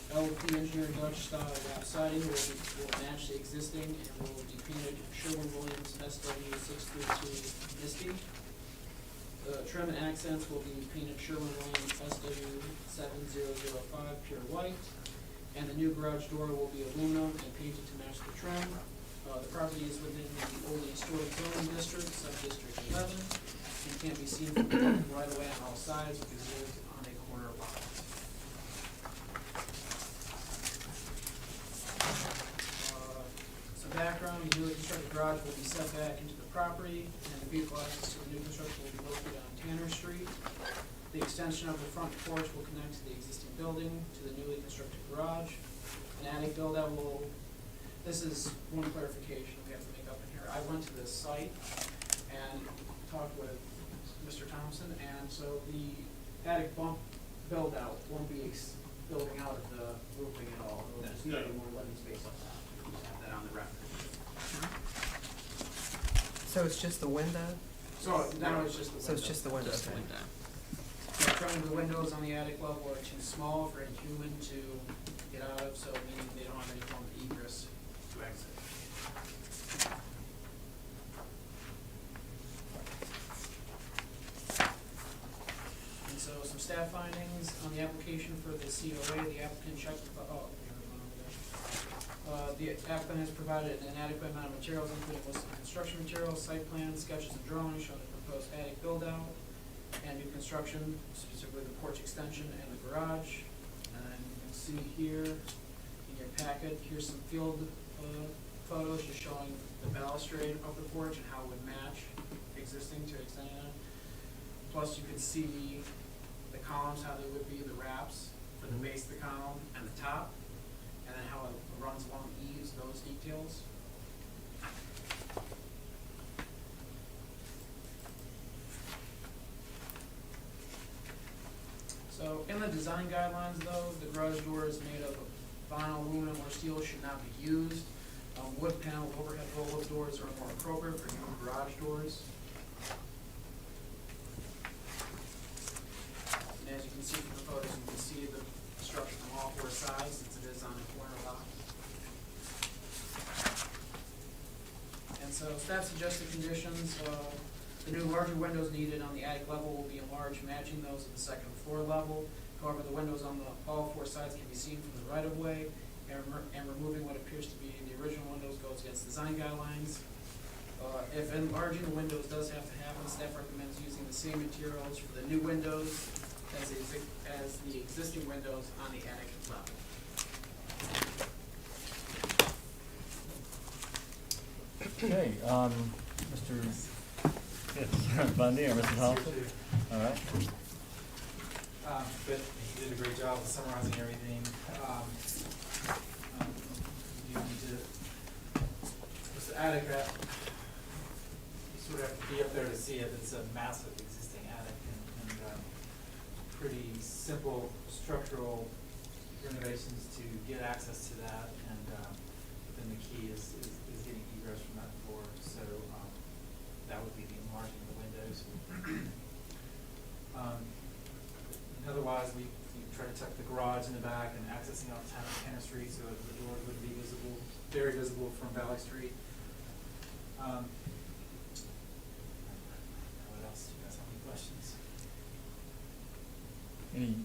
LP engineered Dutch style wrap siding will match the existing and will be painted Sherwin-Williams SW632 Misty. The trim and accents will be painted Sherwin-Williams SW7005 Pure White. And the new garage door will be aluminum and painted to match the trim. The property is within the old historic zoning district, sub-district 11, and can be seen from the right away on all sides because it is on a corner lot. Some background, the newly constructed garage will be set back into the property, and the vehicle access to the new construction will be located on Tanner Street. The extension of the front porch will connect to the existing building to the newly constructed garage. An attic build-out will, this is one clarification we have to make up in here. I went to this site and talked with Mr. Thompson, and so the attic bump build-out won't be building out of the roofing at all. It'll just be more living space like that. Just have that on the record. So it's just the window? So now it's just the window. So it's just the window, Just the okay. window. Some of the windows on the attic level are too small for a human to get out of, so meaning they don't have any form of egress to exit. And so some staff findings on the application for the COA, the applicant checked, the applicant has provided an adequate amount of materials, including list of construction materials, site plans, sketches, and drawings showing the proposed attic build-out and new construction, specifically the porch extension and the garage. And you can see here in your packet, here's some field photos just showing the balustrade of the porch and how it would match existing to extending it. Plus you can see the columns, how they would be, the wraps for the base of the column and the top, and then how it runs along eaves, those details. So in the design guidelines though, the garage door is made of vinyl, aluminum, or steel should not be used. Wood panel overhead roll-up doors are more appropriate for new garage doors. And as you can see from the photos, you can see the structure from all four sides since it is on a corner lot. And so staff suggested conditions, the new larger windows needed on the attic level will be enlarged, matching those at the second floor level. However, the windows on all four sides can be seen from the right-of-way, and removing what appears to be the original windows goes against design guidelines. If enlarging the windows does have to happen, staff recommends using the same materials for the new windows as the existing windows on the attic level. Okay, Mr. Bundy or Mr. Thompson? All right. But you did a great job of summarizing everything. You need to, this attic, you sort of have to be up there to see it. It's a massive existing attic and pretty simple structural renovations to get access to that. And then the key is getting egress from that floor. So that would be the enlarging of the windows. Otherwise, we try to tuck the garage in the back and accessing off Tanner Street so the doors would be visible, very visible from Valley Street. What else? Do you guys have any questions? Any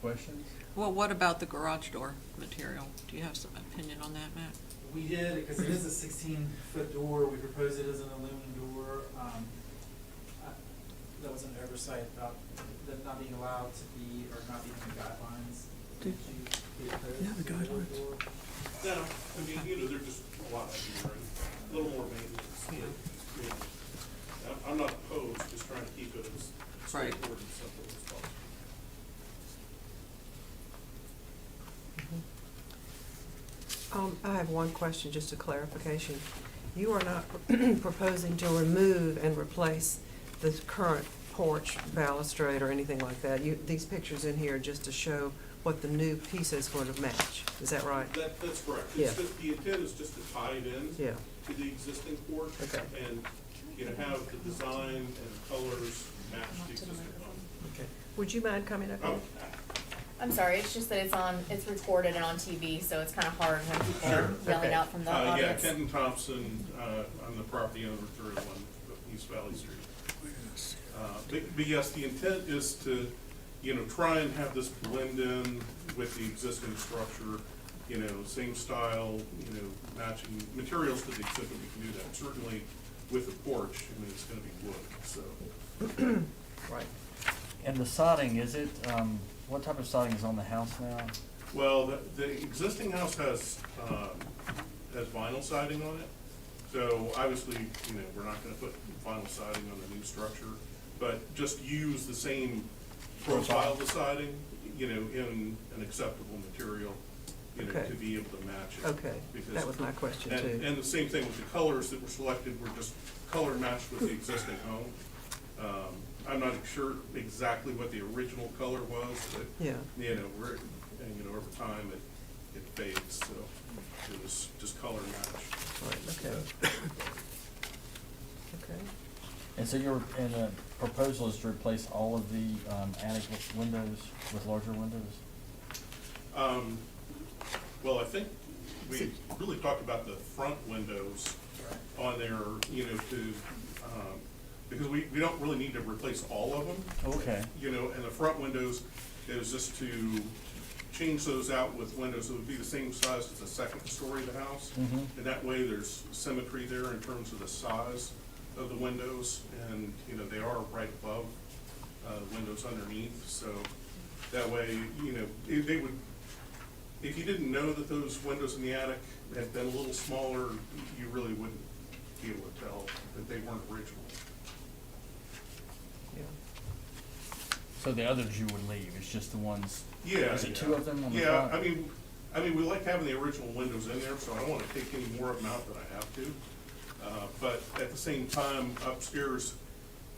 questions? Well, what about the garage door material? Do you have some opinion on that, Matt? We did, because it is a 16-foot door. We proposed it as an aluminum door. That was an oversight about that not being allowed to be, or not being in the guidelines. Did be opposed yeah, the to wood guidelines. door. No, I mean, they're just a lot heavier and a little more maintenance. I'm not opposed, just trying to keep it as Right. straightforward and simple as possible. I have one question, just a clarification. You are not proposing to remove and replace the current porch balustrade or anything like that? These pictures in here just to show what the new piece is going to match, is that right? That's correct. Yeah. It's just, the intent is just to tie it in Yeah, to the existing porch. Okay. And, have the design and colors match the existing home. okay. Would you mind coming up Oh, here? I'm sorry, it's just that it's recorded and on TV, so it's kind of hard when people Sure. are yelling Okay. out from the yeah, audience. Kenton Thompson, I'm the property owner of 31 East Valley Street. But yes, the intent is to, try and have this blend in with the existing structure, same style, matching materials to the extent that we can do that. Certainly with the porch, it's gonna be wood, so. Right. And the siding, is it, what type of siding is on the house now? Well, the existing house has vinyl siding on it. So obviously, we're not gonna put vinyl siding on the new structure, but just use the same profile of the siding, in an acceptable material, Okay. to be able to match it. Okay, Because- that was my question too. And the same thing with the colors that were selected, were just color matched with the existing home. I'm not sure exactly what the original color was, but, Yeah, over time, it fades, so it was just color match. right, okay. Okay, And so the proposal is to replace all of the attic windows with larger windows? Well, I think we really talked about the front windows on there, because we don't really need to replace all of them. Okay. And the front windows is just to change those out with windows that would be the same size as the second story of the house. Mhm. And that way, there's symmetry there in terms of the size of the windows, and, they are right above, windows underneath, so that way, they would, if you didn't know that those windows in the attic had been a little smaller, you really wouldn't be able to tell that they weren't original. yeah. So the others you would leave, it's just the ones, Yeah. is it two of them on the Yeah, front? I mean, we like having the original windows in there, so I don't wanna take any more of them out than I have to. But at the same time, upstairs,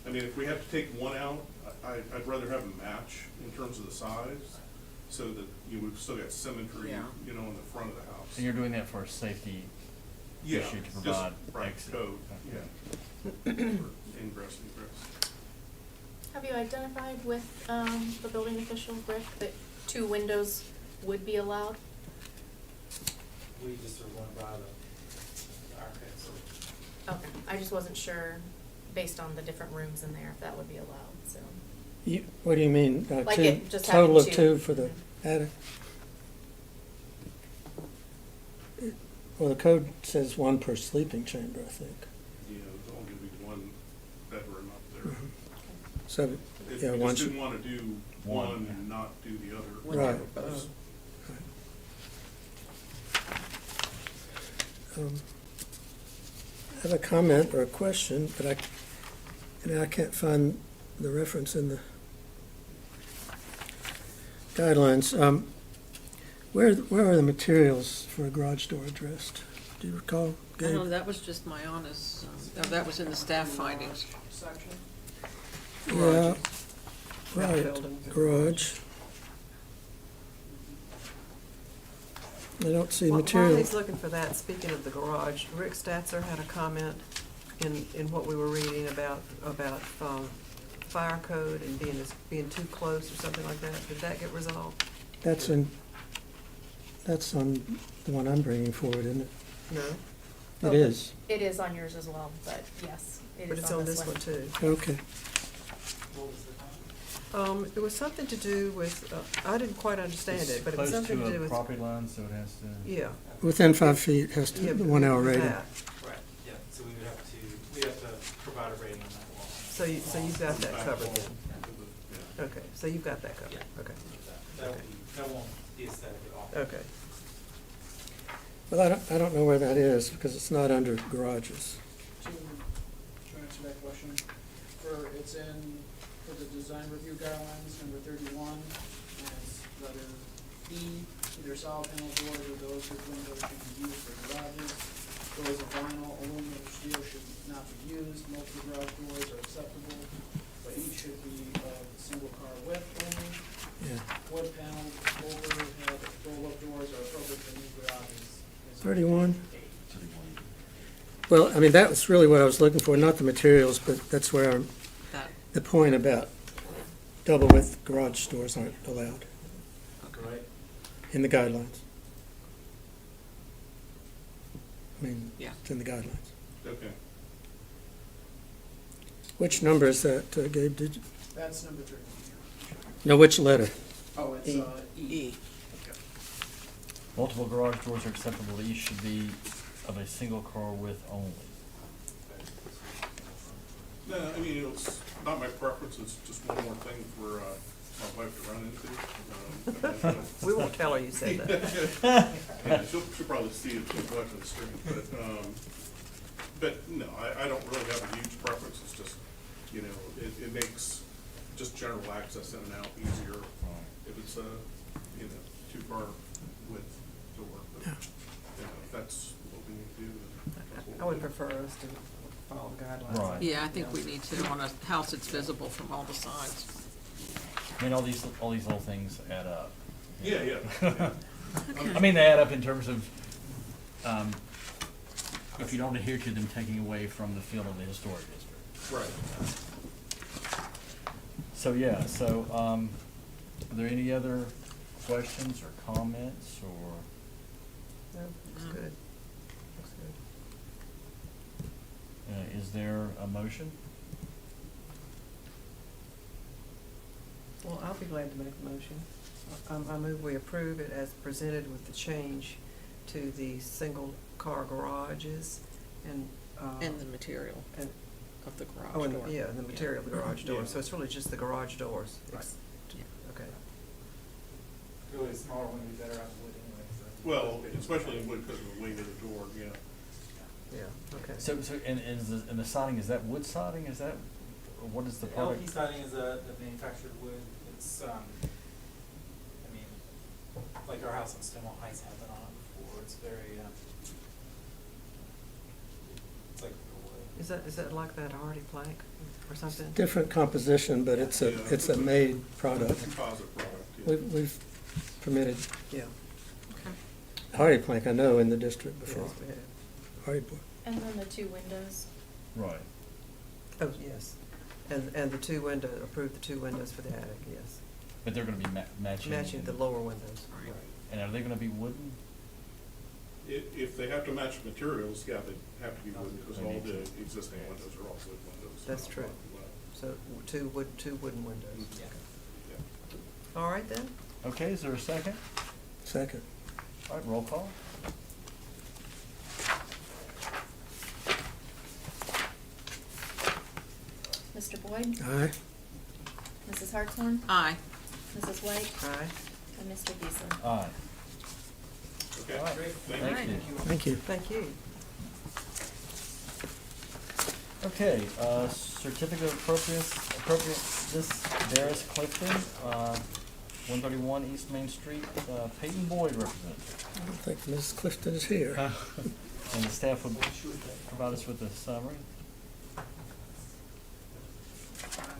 if we have to take one out, I'd rather have them match in terms of the size, so that we've still got symmetry, Yeah. in the front of the house. And you're doing that for a safety Yeah, issue to just- provide right, exit? code, Okay. yeah. For ingress, egress. Have you identified with, the building official, Rick, that 2 windows would be allowed? We just sort of went by the architect, so. Okay, I just wasn't sure, based on the different rooms in there, if that would be allowed, so. What do you mean? Like Two- it just Total of having 2 2. for the Mhm. attic? Well, the code says 1 per sleeping chamber, I think. There's only gonna be one bedroom up there. So, If yeah, we one just should, didn't wanna do One, one yeah. and not do the other. When Right. they propose. I have a comment or a question, but I can't find the reference in the guidelines. Where are the materials for a garage door addressed? Do you recall, Gabe? No, that was just my honest, that was in the staff findings. Section? Yeah, right, Outbuilding. garage. I don't see While material. he's looking for that, speaking of the garage, Rick Statzer had a comment in what we were reading about fire code and being too close or something like that. Did that get resolved? That's on the one I'm bringing forward, isn't it? No? It is. It is on yours as well, but yes, it But is it's on on this this one too. Okay. What was the comment? It was something to do with, I didn't quite understand it, but it was It's something to close do to a with. property line, so it has to. Yeah. Within 5 feet has Yeah, to, but 1 hour with rating. that. Right, yeah, so we'd have to provide a rating on that wall. So you've got that Back covered wall, then? yeah. Okay, so you've got that covered, Yeah. okay, That won't be aesthetic at all. okay. Well, I don't know where that is because it's not under garages. To answer that question, it's for the design review guidelines, number 31, and it's letter E, either solid panel doors or those with windows should be used for garages. Doors of vinyl, aluminum, or steel should not be used. Multiple garage doors are acceptable, but each should be of single car width only. Yeah. Wood panel overhead roll-up doors are appropriate for new garages. 31? Well, I mean, that was really what I was looking for, not the materials, but that's where That, the point about double width garage doors aren't allowed Right. in the guidelines. I mean, Yeah. it's in the guidelines. Okay. Which number is that, Gabe? Did you? That's number 3. No, which letter? Oh, it's, E. Multiple garage doors are acceptable. These should be of a single car width only. No, I mean, it's not my preference, it's just one more thing for, my wife to run into. We won't tell her you said that. Yeah, she'll probably see it, she's watching the screen, but no, I don't really have a huge preference, it's just, you know, it makes just general access in and out easier if it's a, you know, too-car width door, but, Yeah. you know, if that's what we need to do, then that's what I we'll would do. prefer us to follow the guidelines. Right. Yeah, I think we need to, on a house that's visible from all the sides. I mean, all these little things add up. Yeah, yeah. I mean, they add up in terms of, if you don't adhere to them, taking away from the feel of the historic district. Right. So, yeah, are there any other questions or comments or? No, looks good. Looks good. Is there a motion? Well, I'll be glad to make the motion. I move we approve it as presented with the change to the single-car garages and, And the material and, of the garage oh, door. and, yeah, and the material of the garage Yeah. doors. So it's really just the garage doors. Right. Okay. Really, a smaller one would be better out of wood anyway, so. Well, especially in wood because of the weight of the door, yeah. Yeah, okay. So, and the siding, is that wood siding? Is that, or what is the product? LP siding is a manufactured wood. It's, I mean, like our house in Stonewall Heights had that on it before. It's very, it's like real wood. Is that like that hardy plank or something? Different composition, but it's a made product. Composite product, yeah. We've permitted Yeah. Okay. hardy plank, I know, in the district Yes, before. we have. Hardy board. And then the 2 windows. Right. Oh, yes. And the 2 window, approve the 2 windows for the attic, yes. But they're gonna be matching. Matching the lower windows. Right. And are they gonna be wooden? If they have to match materials, yeah, they have to be wooden because They all need the to. existing windows are all wood windows. That's true. So two wooden windows. Yeah. Yeah. All right then? Okay, is there a second? Second. All right, roll call. Mr. Boyd? Aye. Mrs. Hartshorn? Aye. Mrs. White? Aye. And Mr. Beasley? Aye. Okay, All right. great, Thank thank you. you. Thank you. Thank you. Okay, certificate of appropriateness, Darius Clifton, 131 East Main Street, Peyton Boyd representative. I don't think Ms. Clifton is here. And the staff will provide us with a summary.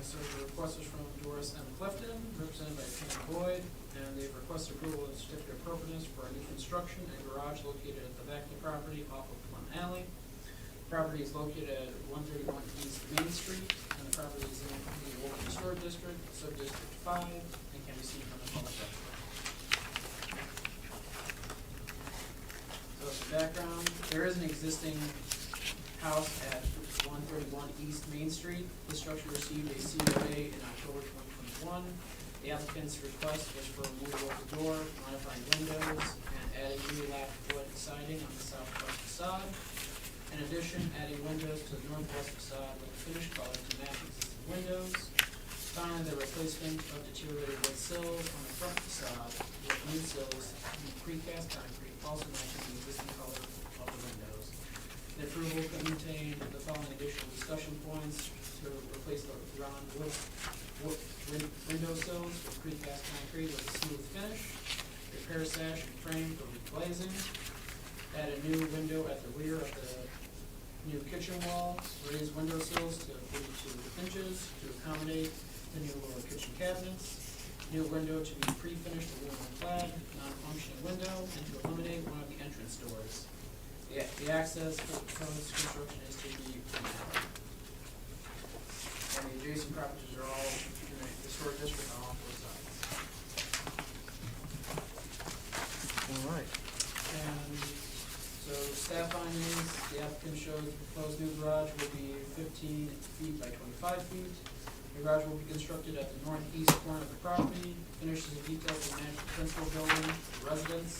So the request is from Doris M. Clifton, represented by Pam Boyd, and they've requested approval of certificate of appropriateness for a new construction and garage located at the back of the property off of Plum Alley. The property is located at 131 East Main Street, and the property is in the Walker Historic District, Sub-District 5, and can be seen from the public record. So as a background, there is an existing house at 131 East Main Street. The structure received a COA in October 2021. The applicant's request was for removal of the door, modifying windows, and adding new lap wood siding on the southwest facade. In addition, adding windows to the northwest facade with a finish color to match existing windows. Finally, the replacement of deteriorated wood sills on the front facade with new sills in precast concrete, also matching the existing color of the windows. The approval contained the following additional discussion points to replace the round window sills with precast concrete with a smooth finish, repair sash and frame for reglazing, add a new window at the rear of the new kitchen wall, raise window sills to 42 inches to accommodate the new lower kitchen cabinets, new window to be pre-finished aluminum clad, non-functioning window, and to eliminate one of the entrance doors. The access for the proposed construction is to be from alley. And the adjacent properties are all in the historic district on all four sides. All right. And so staff findings, the applicant shows the proposed new garage will be 15 feet by 25 feet. The garage will be constructed at the northeast corner of the property, finishes and details to match the principal building, the residence,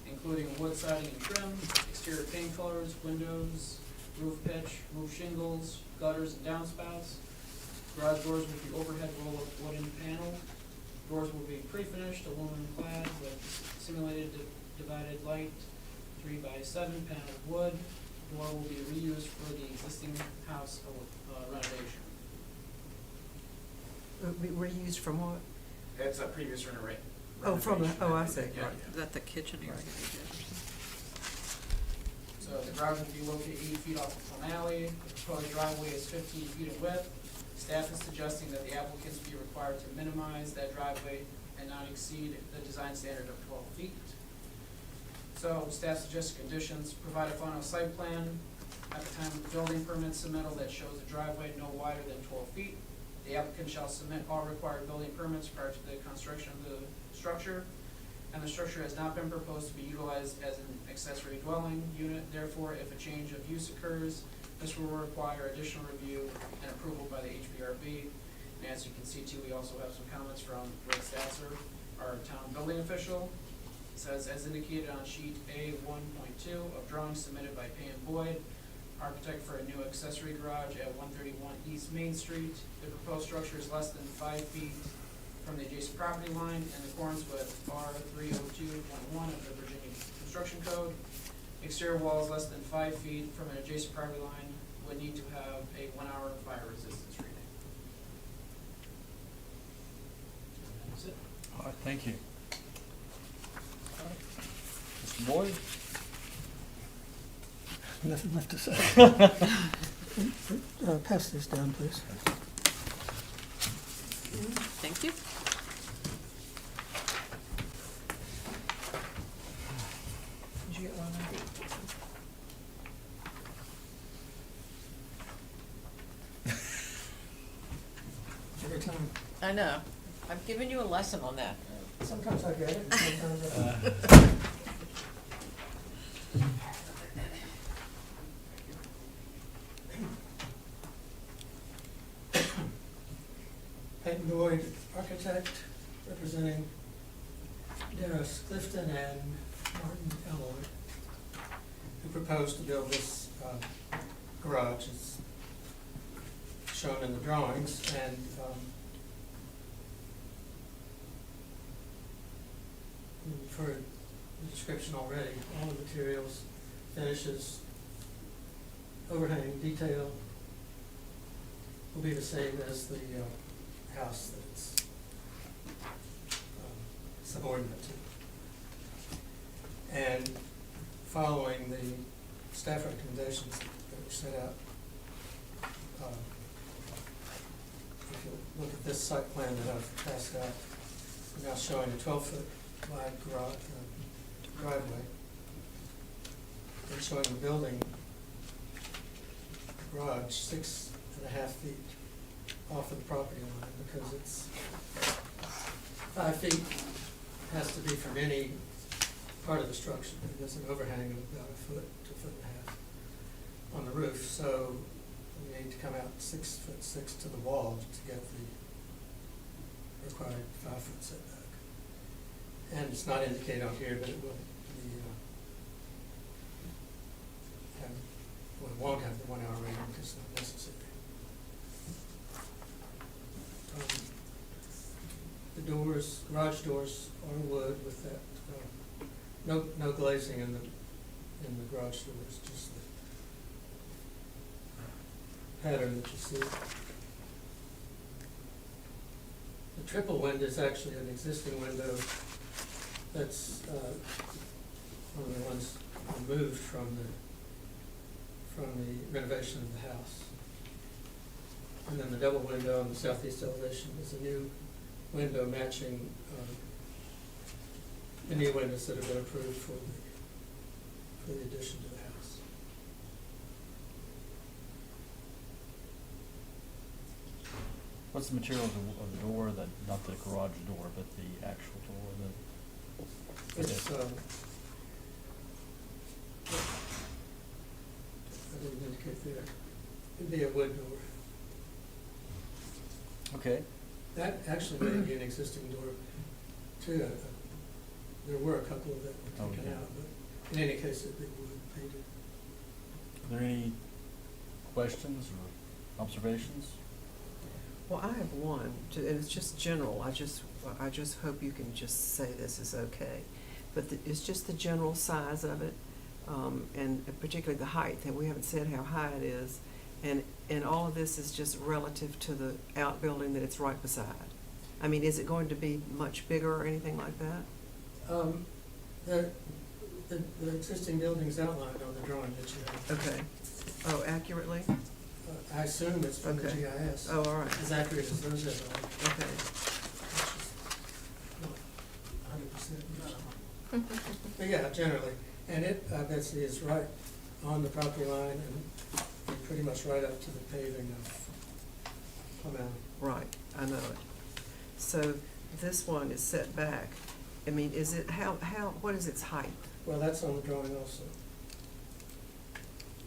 including wood siding and trim, exterior paint colors, windows, roof pitch, roof shingles, gutters and downspouts. Garage doors will be overhead roll of wooden panel. Doors will be pre-finished, aluminum clad with simulated divided light, 3x7 paneled wood. Door will be reused for the existing house renovation. Reused from what? It's a previous renovation. Oh, from the, oh, I see, Yeah. right. Is that the kitchen area? So the garage will be located 8 feet off of Plum Alley. The proposed driveway is 15 feet in width. Staff is suggesting that the applicants be required to minimize that driveway and not exceed the design standard of 12 feet. So staff suggests conditions: provide a final site plan at the time of the building permit submittal that shows the driveway no wider than 12 feet. The applicant shall submit all required building permits prior to the construction of the structure, and the structure has not been proposed to be utilized as an accessory dwelling unit. Therefore, if a change of use occurs, this will require additional review and approval by the HPRB. And as you can see too, we also have some comments from Rick Stasser, our town building official. It says, as indicated on sheet A 1.2 of drawings submitted by Pam Boyd, architect for a new accessory garage at 131 East Main Street. The proposed structure is less than 5 feet from the adjacent property line in accordance with R 302.1 of the Virginia Construction Code. Exterior wall is less than 5 feet from an adjacent property line, would need to have a 1-hour fire resistance rating. And that's it. All right, thank you. All right. Mr. Boyd? Nothing left to say. Pass this down, please. Thank you. Did you get one? Every time. I know. I've given you a lesson on that. Sometimes I get it, and sometimes I don't. Peyton Boyd, architect, representing Darris Clifton and Martin Elloy, who proposed to build this garage as shown in the drawings, and you've heard the description already. All the materials, finishes, overhang, detail will be the same as the house that it's subordinate to. And following the staff recommendations that were set out, if you look at this site plan that I've passed out, I'm now showing a 12-foot wide driveway, and showing the building garage 6.5 feet off of the property line, because it's 5 feet has to be from any part of the structure. There's an overhang of about 1 foot to 1.5 feet on the roof, so we need to come out 6'6" to the wall to get the required 5-foot setback. And it's not indicated on here, but it will be, well, it won't have the 1 hour rating because it's not necessary. The doors, garage doors are wood with that, no glazing in the garage doors, just the pattern that you see. The triple window is actually an existing window that's one of the ones removed from the renovation of the house. And then the double window on the southeast elevation is a new window matching the new windows that have been approved for the addition to the house. What's the material of the door, that, not the garage door, but the actual door, It's, I didn't indicate there. It'd be a wood door. Okay. That actually may be an existing door too. There were a couple of that were taken Okay. out, but in any case, it'd be wood painted. Are there any questions or observations? Well, I have one, and it's just general. I just hope you can just say this is okay. But it's just the general size of it, and particularly the height, and we haven't said how high it is. And all of this is just relative to the outbuilding that it's right beside. I mean, is it going to be much bigger or anything like that? The existing building's outlined on the drawing that you have. Okay. Oh, accurately? I assume it's from the Okay. GIS. Oh, all right. As accurate as those are. Okay. 100%. But yeah, generally, and it, Betsy, is right on the property line and pretty much right up to the paving of Plum Alley. Right, I know it. So this one is set back. I mean, is it, what is its height? Well, that's on the drawing also.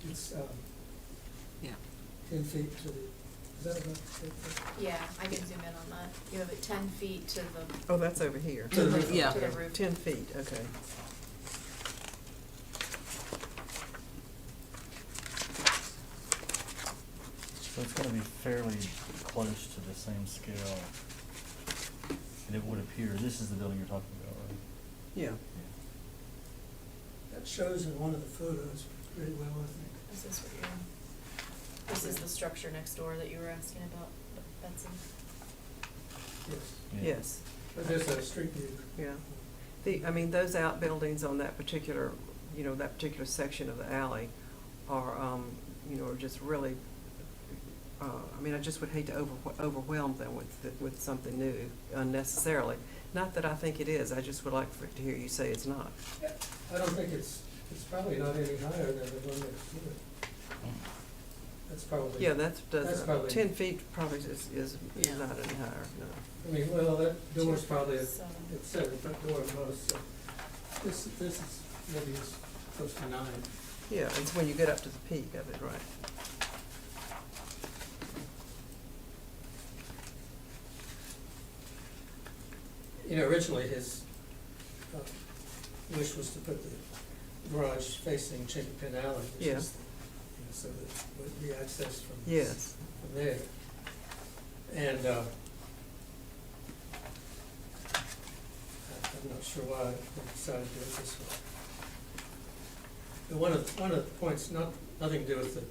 It's, Yeah. 10 feet to the, is that about 10 feet? Yeah, I can zoom in on that. You have it 10 feet to the, Oh, that's over here. To the roof. Yeah. to the roof. 10 feet, okay. So it's gonna be fairly close to the same scale. And it would appear, this is the building you're talking about, right? Yeah. That shows in one of the photos pretty well, I think. Is this what you're, this is the structure next door that you were asking about, Betsy? Yes. Yeah. Yes, But there's a street view. yeah. I mean, those outbuildings on that particular, that particular section of the alley are, are just really, I mean, I just would hate to overwhelm them with something new unnecessarily. Not that I think it is, I just would like to hear you say it's not. I don't think it's probably not any higher than the one next to it. That's probably. Yeah, that's probably. 10 feet probably is Yeah. not any higher, no. I mean, well, that door's probably, it's 7. 7-foot door at most, so this is maybe as close to 9. Yeah, it's when you get up to the peak of it, right? Originally his wish was to put the garage facing Chicken Pin Alley, which Yeah. is, so that it would be accessed from. Yes. From there. And, I'm not sure why they decided to do it this way. But one of the points, nothing to do with the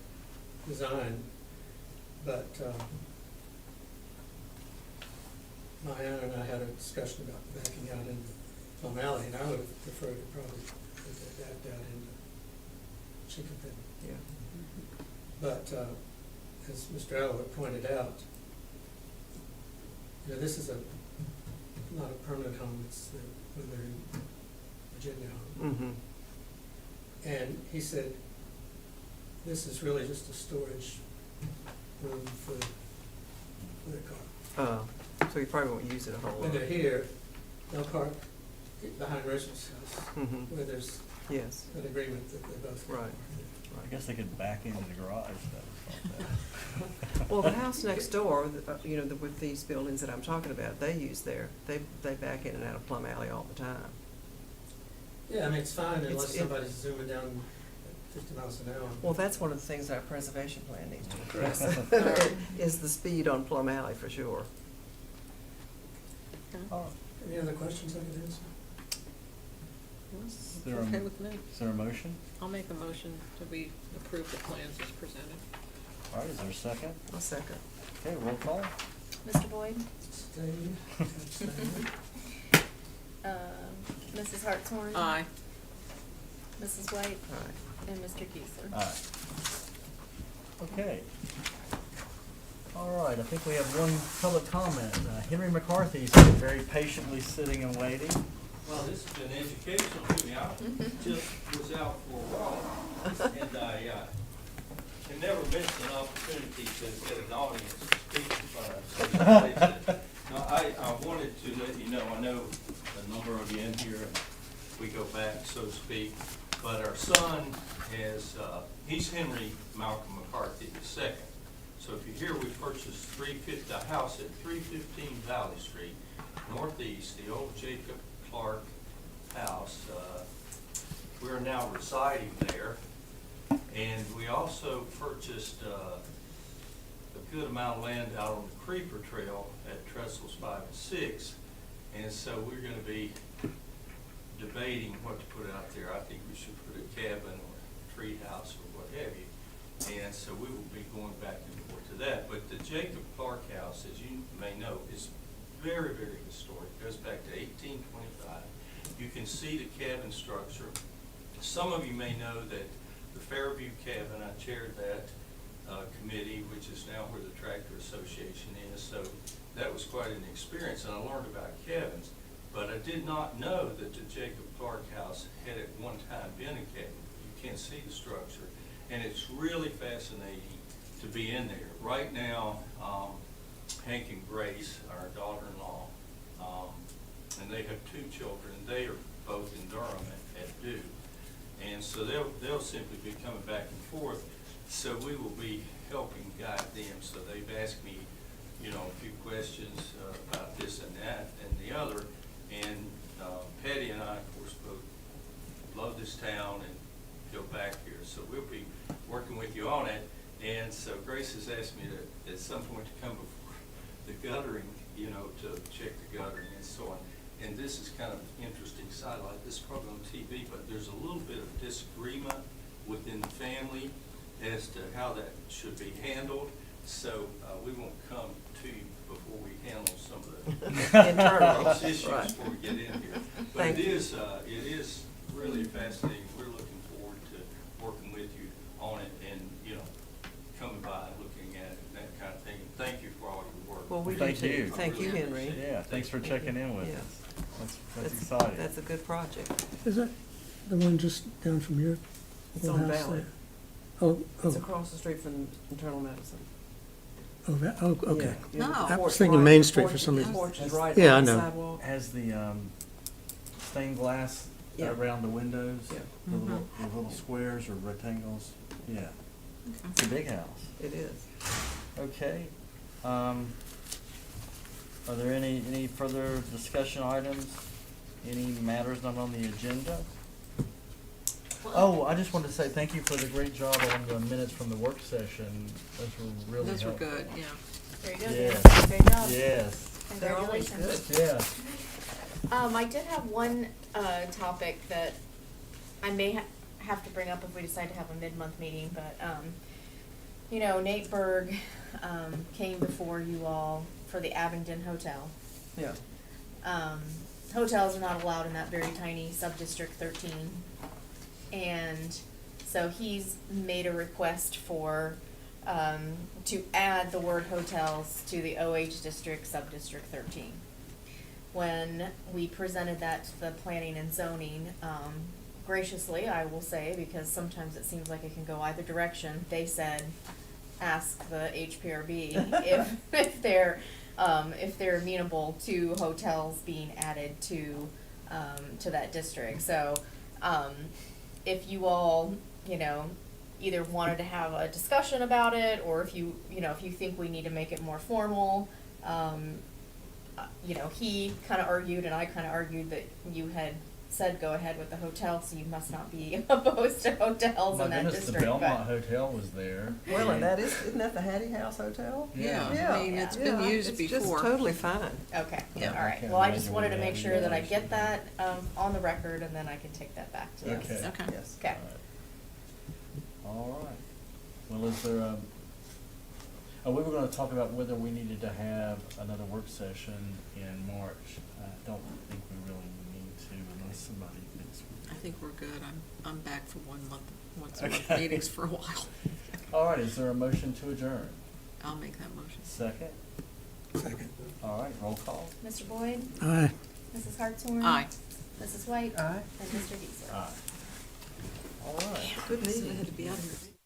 design, but, Mariana and I had a discussion about backing out into Plum Alley, and I would have preferred it probably to back out into Chicken Pin. Yeah. But, as Mr. Alloway pointed out, this is not a permanent home, it's the Lutheran Virginia home. Mm-hmm. And he said, this is really just a storage room for the car. So you probably won't use it a whole lot. When they're here, they'll park behind Richard's house, Mhm. where there's Yes, an agreement that they both. can Right. park there. I guess they could back into the garage, that was all well, the house next door, with these buildings that I'm talking about, they back in and out of Plum Alley all the time. Yeah, I mean, it's fine unless It's- somebody's zooming down at 50 miles an hour. Well, that's one of the things our preservation plan needs to address, is the speed on Plum Alley for sure. Any other questions I could answer? It's there a- okay with me. Is there a motion? I'll make a motion that we approve the plans as presented. All right, is there a second? A second. Okay, roll call. Mr. Boyd? Stay, abstain. Mrs. Hartshorn? Aye. Mrs. White? All right. And Mr. Keesler? Aye. Okay. All right, I think we have one public comment. Henry McCarthy's been very patiently sitting and waiting. Well, this has been educational to me. I just was out for a walk, and I can never miss an opportunity to get an audience to speak in front of. So you place it. No, I wanted to let you know, I know a number of you in here, and we go back, so to speak, but our son is, he's Henry Malcolm McCarthy II. So if you hear, we purchased the house at 315 Valley Street, northeast, the old Jacob Clark house. We're now residing there, and we also purchased a good amount of land out on the Creeper Trail at Trestles 5 and 6, and so we're going to be debating what to put out there. I think we should put a cabin or a tree house or what have you, and so we will be going back and forth to that. But the Jacob Clark house, as you may know, is very, very historic. It goes back to 1825. You can see the cabin structure. Some of you may know that the Fairview Cabin, I chaired that committee, which is now where the Tractor Association is. So that was quite an experience, and I learned about cabins. But I did not know that the Jacob Clark house had at one time been a cabin. You can't see the structure, and it's really fascinating to be in there. Right now, Hank and Grace, our daughter-in-law, and they have 2 children. They are both in Durham at Duke. And so they'll simply be coming back and forth. So we will be helping guide them. So they've asked me, you know, a few questions about this and that and the other. And Patty and I, of course, both love this town and go back here. So we'll be working with you on it. And so Grace has asked me to, at some point, to come before the guttering, you know, to check the guttering and so on. And this is kind of an interesting sidelight. This is probably on TV, but there's a little bit of disagreement within the family as to how that should be handled. So we won't come to you before we handle some of the Internal issues right. before we get in here. But Thank it you. is really fascinating. We're looking forward to working with you on it and, you know, coming by and looking at it and that kind of thing. And thank you for all your work. Well, we do Thank too. you. Thank you, Really Henry. appreciate it. Yeah, thanks for checking in with Yeah. us. That's exciting. That's a good project. Is that the one just down from your It's old on house Valley. there? Oh, It's oh, across the street from internal medicine. oh, okay. Yeah, the No. I was porch thinking right- Main the Street for porch- some the reason. porch is right Yeah, I on the know. sidewalk. Has the stained glass Yeah. around the windows? Yeah. The little squares or rectangles? Yeah. Okay. It's a big house. It is. Okay. Are there any further discussion items? Any matters not on the agenda? Oh, I just wanted to say thank you for the great job on the minutes from the work session. Those were really Those were helpful. good, yeah. There you go. Yes. Dan. Great job. Yes. They're always Congratulations. good. Yeah. I did have one topic that I may have to bring up if we decide to have a mid-month meeting, but, you know, Nate Berg came before you all for the Abingdon Hotel. Yeah. Hotels are not allowed in that very tiny sub-district 13. And so he's made a request for, to add the word hotels to the OH district, sub-district 13. When we presented that to the planning and zoning, graciously, I will say, because sometimes it seems like it can go either direction, they said, ask the HPRB if they're amenable to hotels being added to that district. So, if you all, you know, either wanted to have a discussion about it, or if you think we need to make it more formal, you know, he kind of argued and I kind of argued that you had said go ahead with the hotel, so you must not be opposed to hotels My in that goodness, the district. Belmont Hotel was there. Well, and isn't that the Hattie House Hotel? Yeah, I mean, it's been used before. It's just totally fine. Okay, Yeah. all I right. can't Well, I just imagine wanted we to make had sure any that I others. get that on the record, and then I can take that back to you. Okay. Okay. Yes. Okay. All right. Well, is there, we were gonna talk about whether we needed to have another work session in March. I don't think we really need to unless somebody thinks we. I think we're good. I'm back for once a month Okay. meetings for a while. All right, is there a motion to adjourn? I'll make that motion. Second? Second. All right, roll call. Mr. Boyd? Aye. Mrs. Hartshorn? Aye. Mrs. White? Aye. And Mr. Geisler? Aye. All right. Good I meeting. had to be out of here.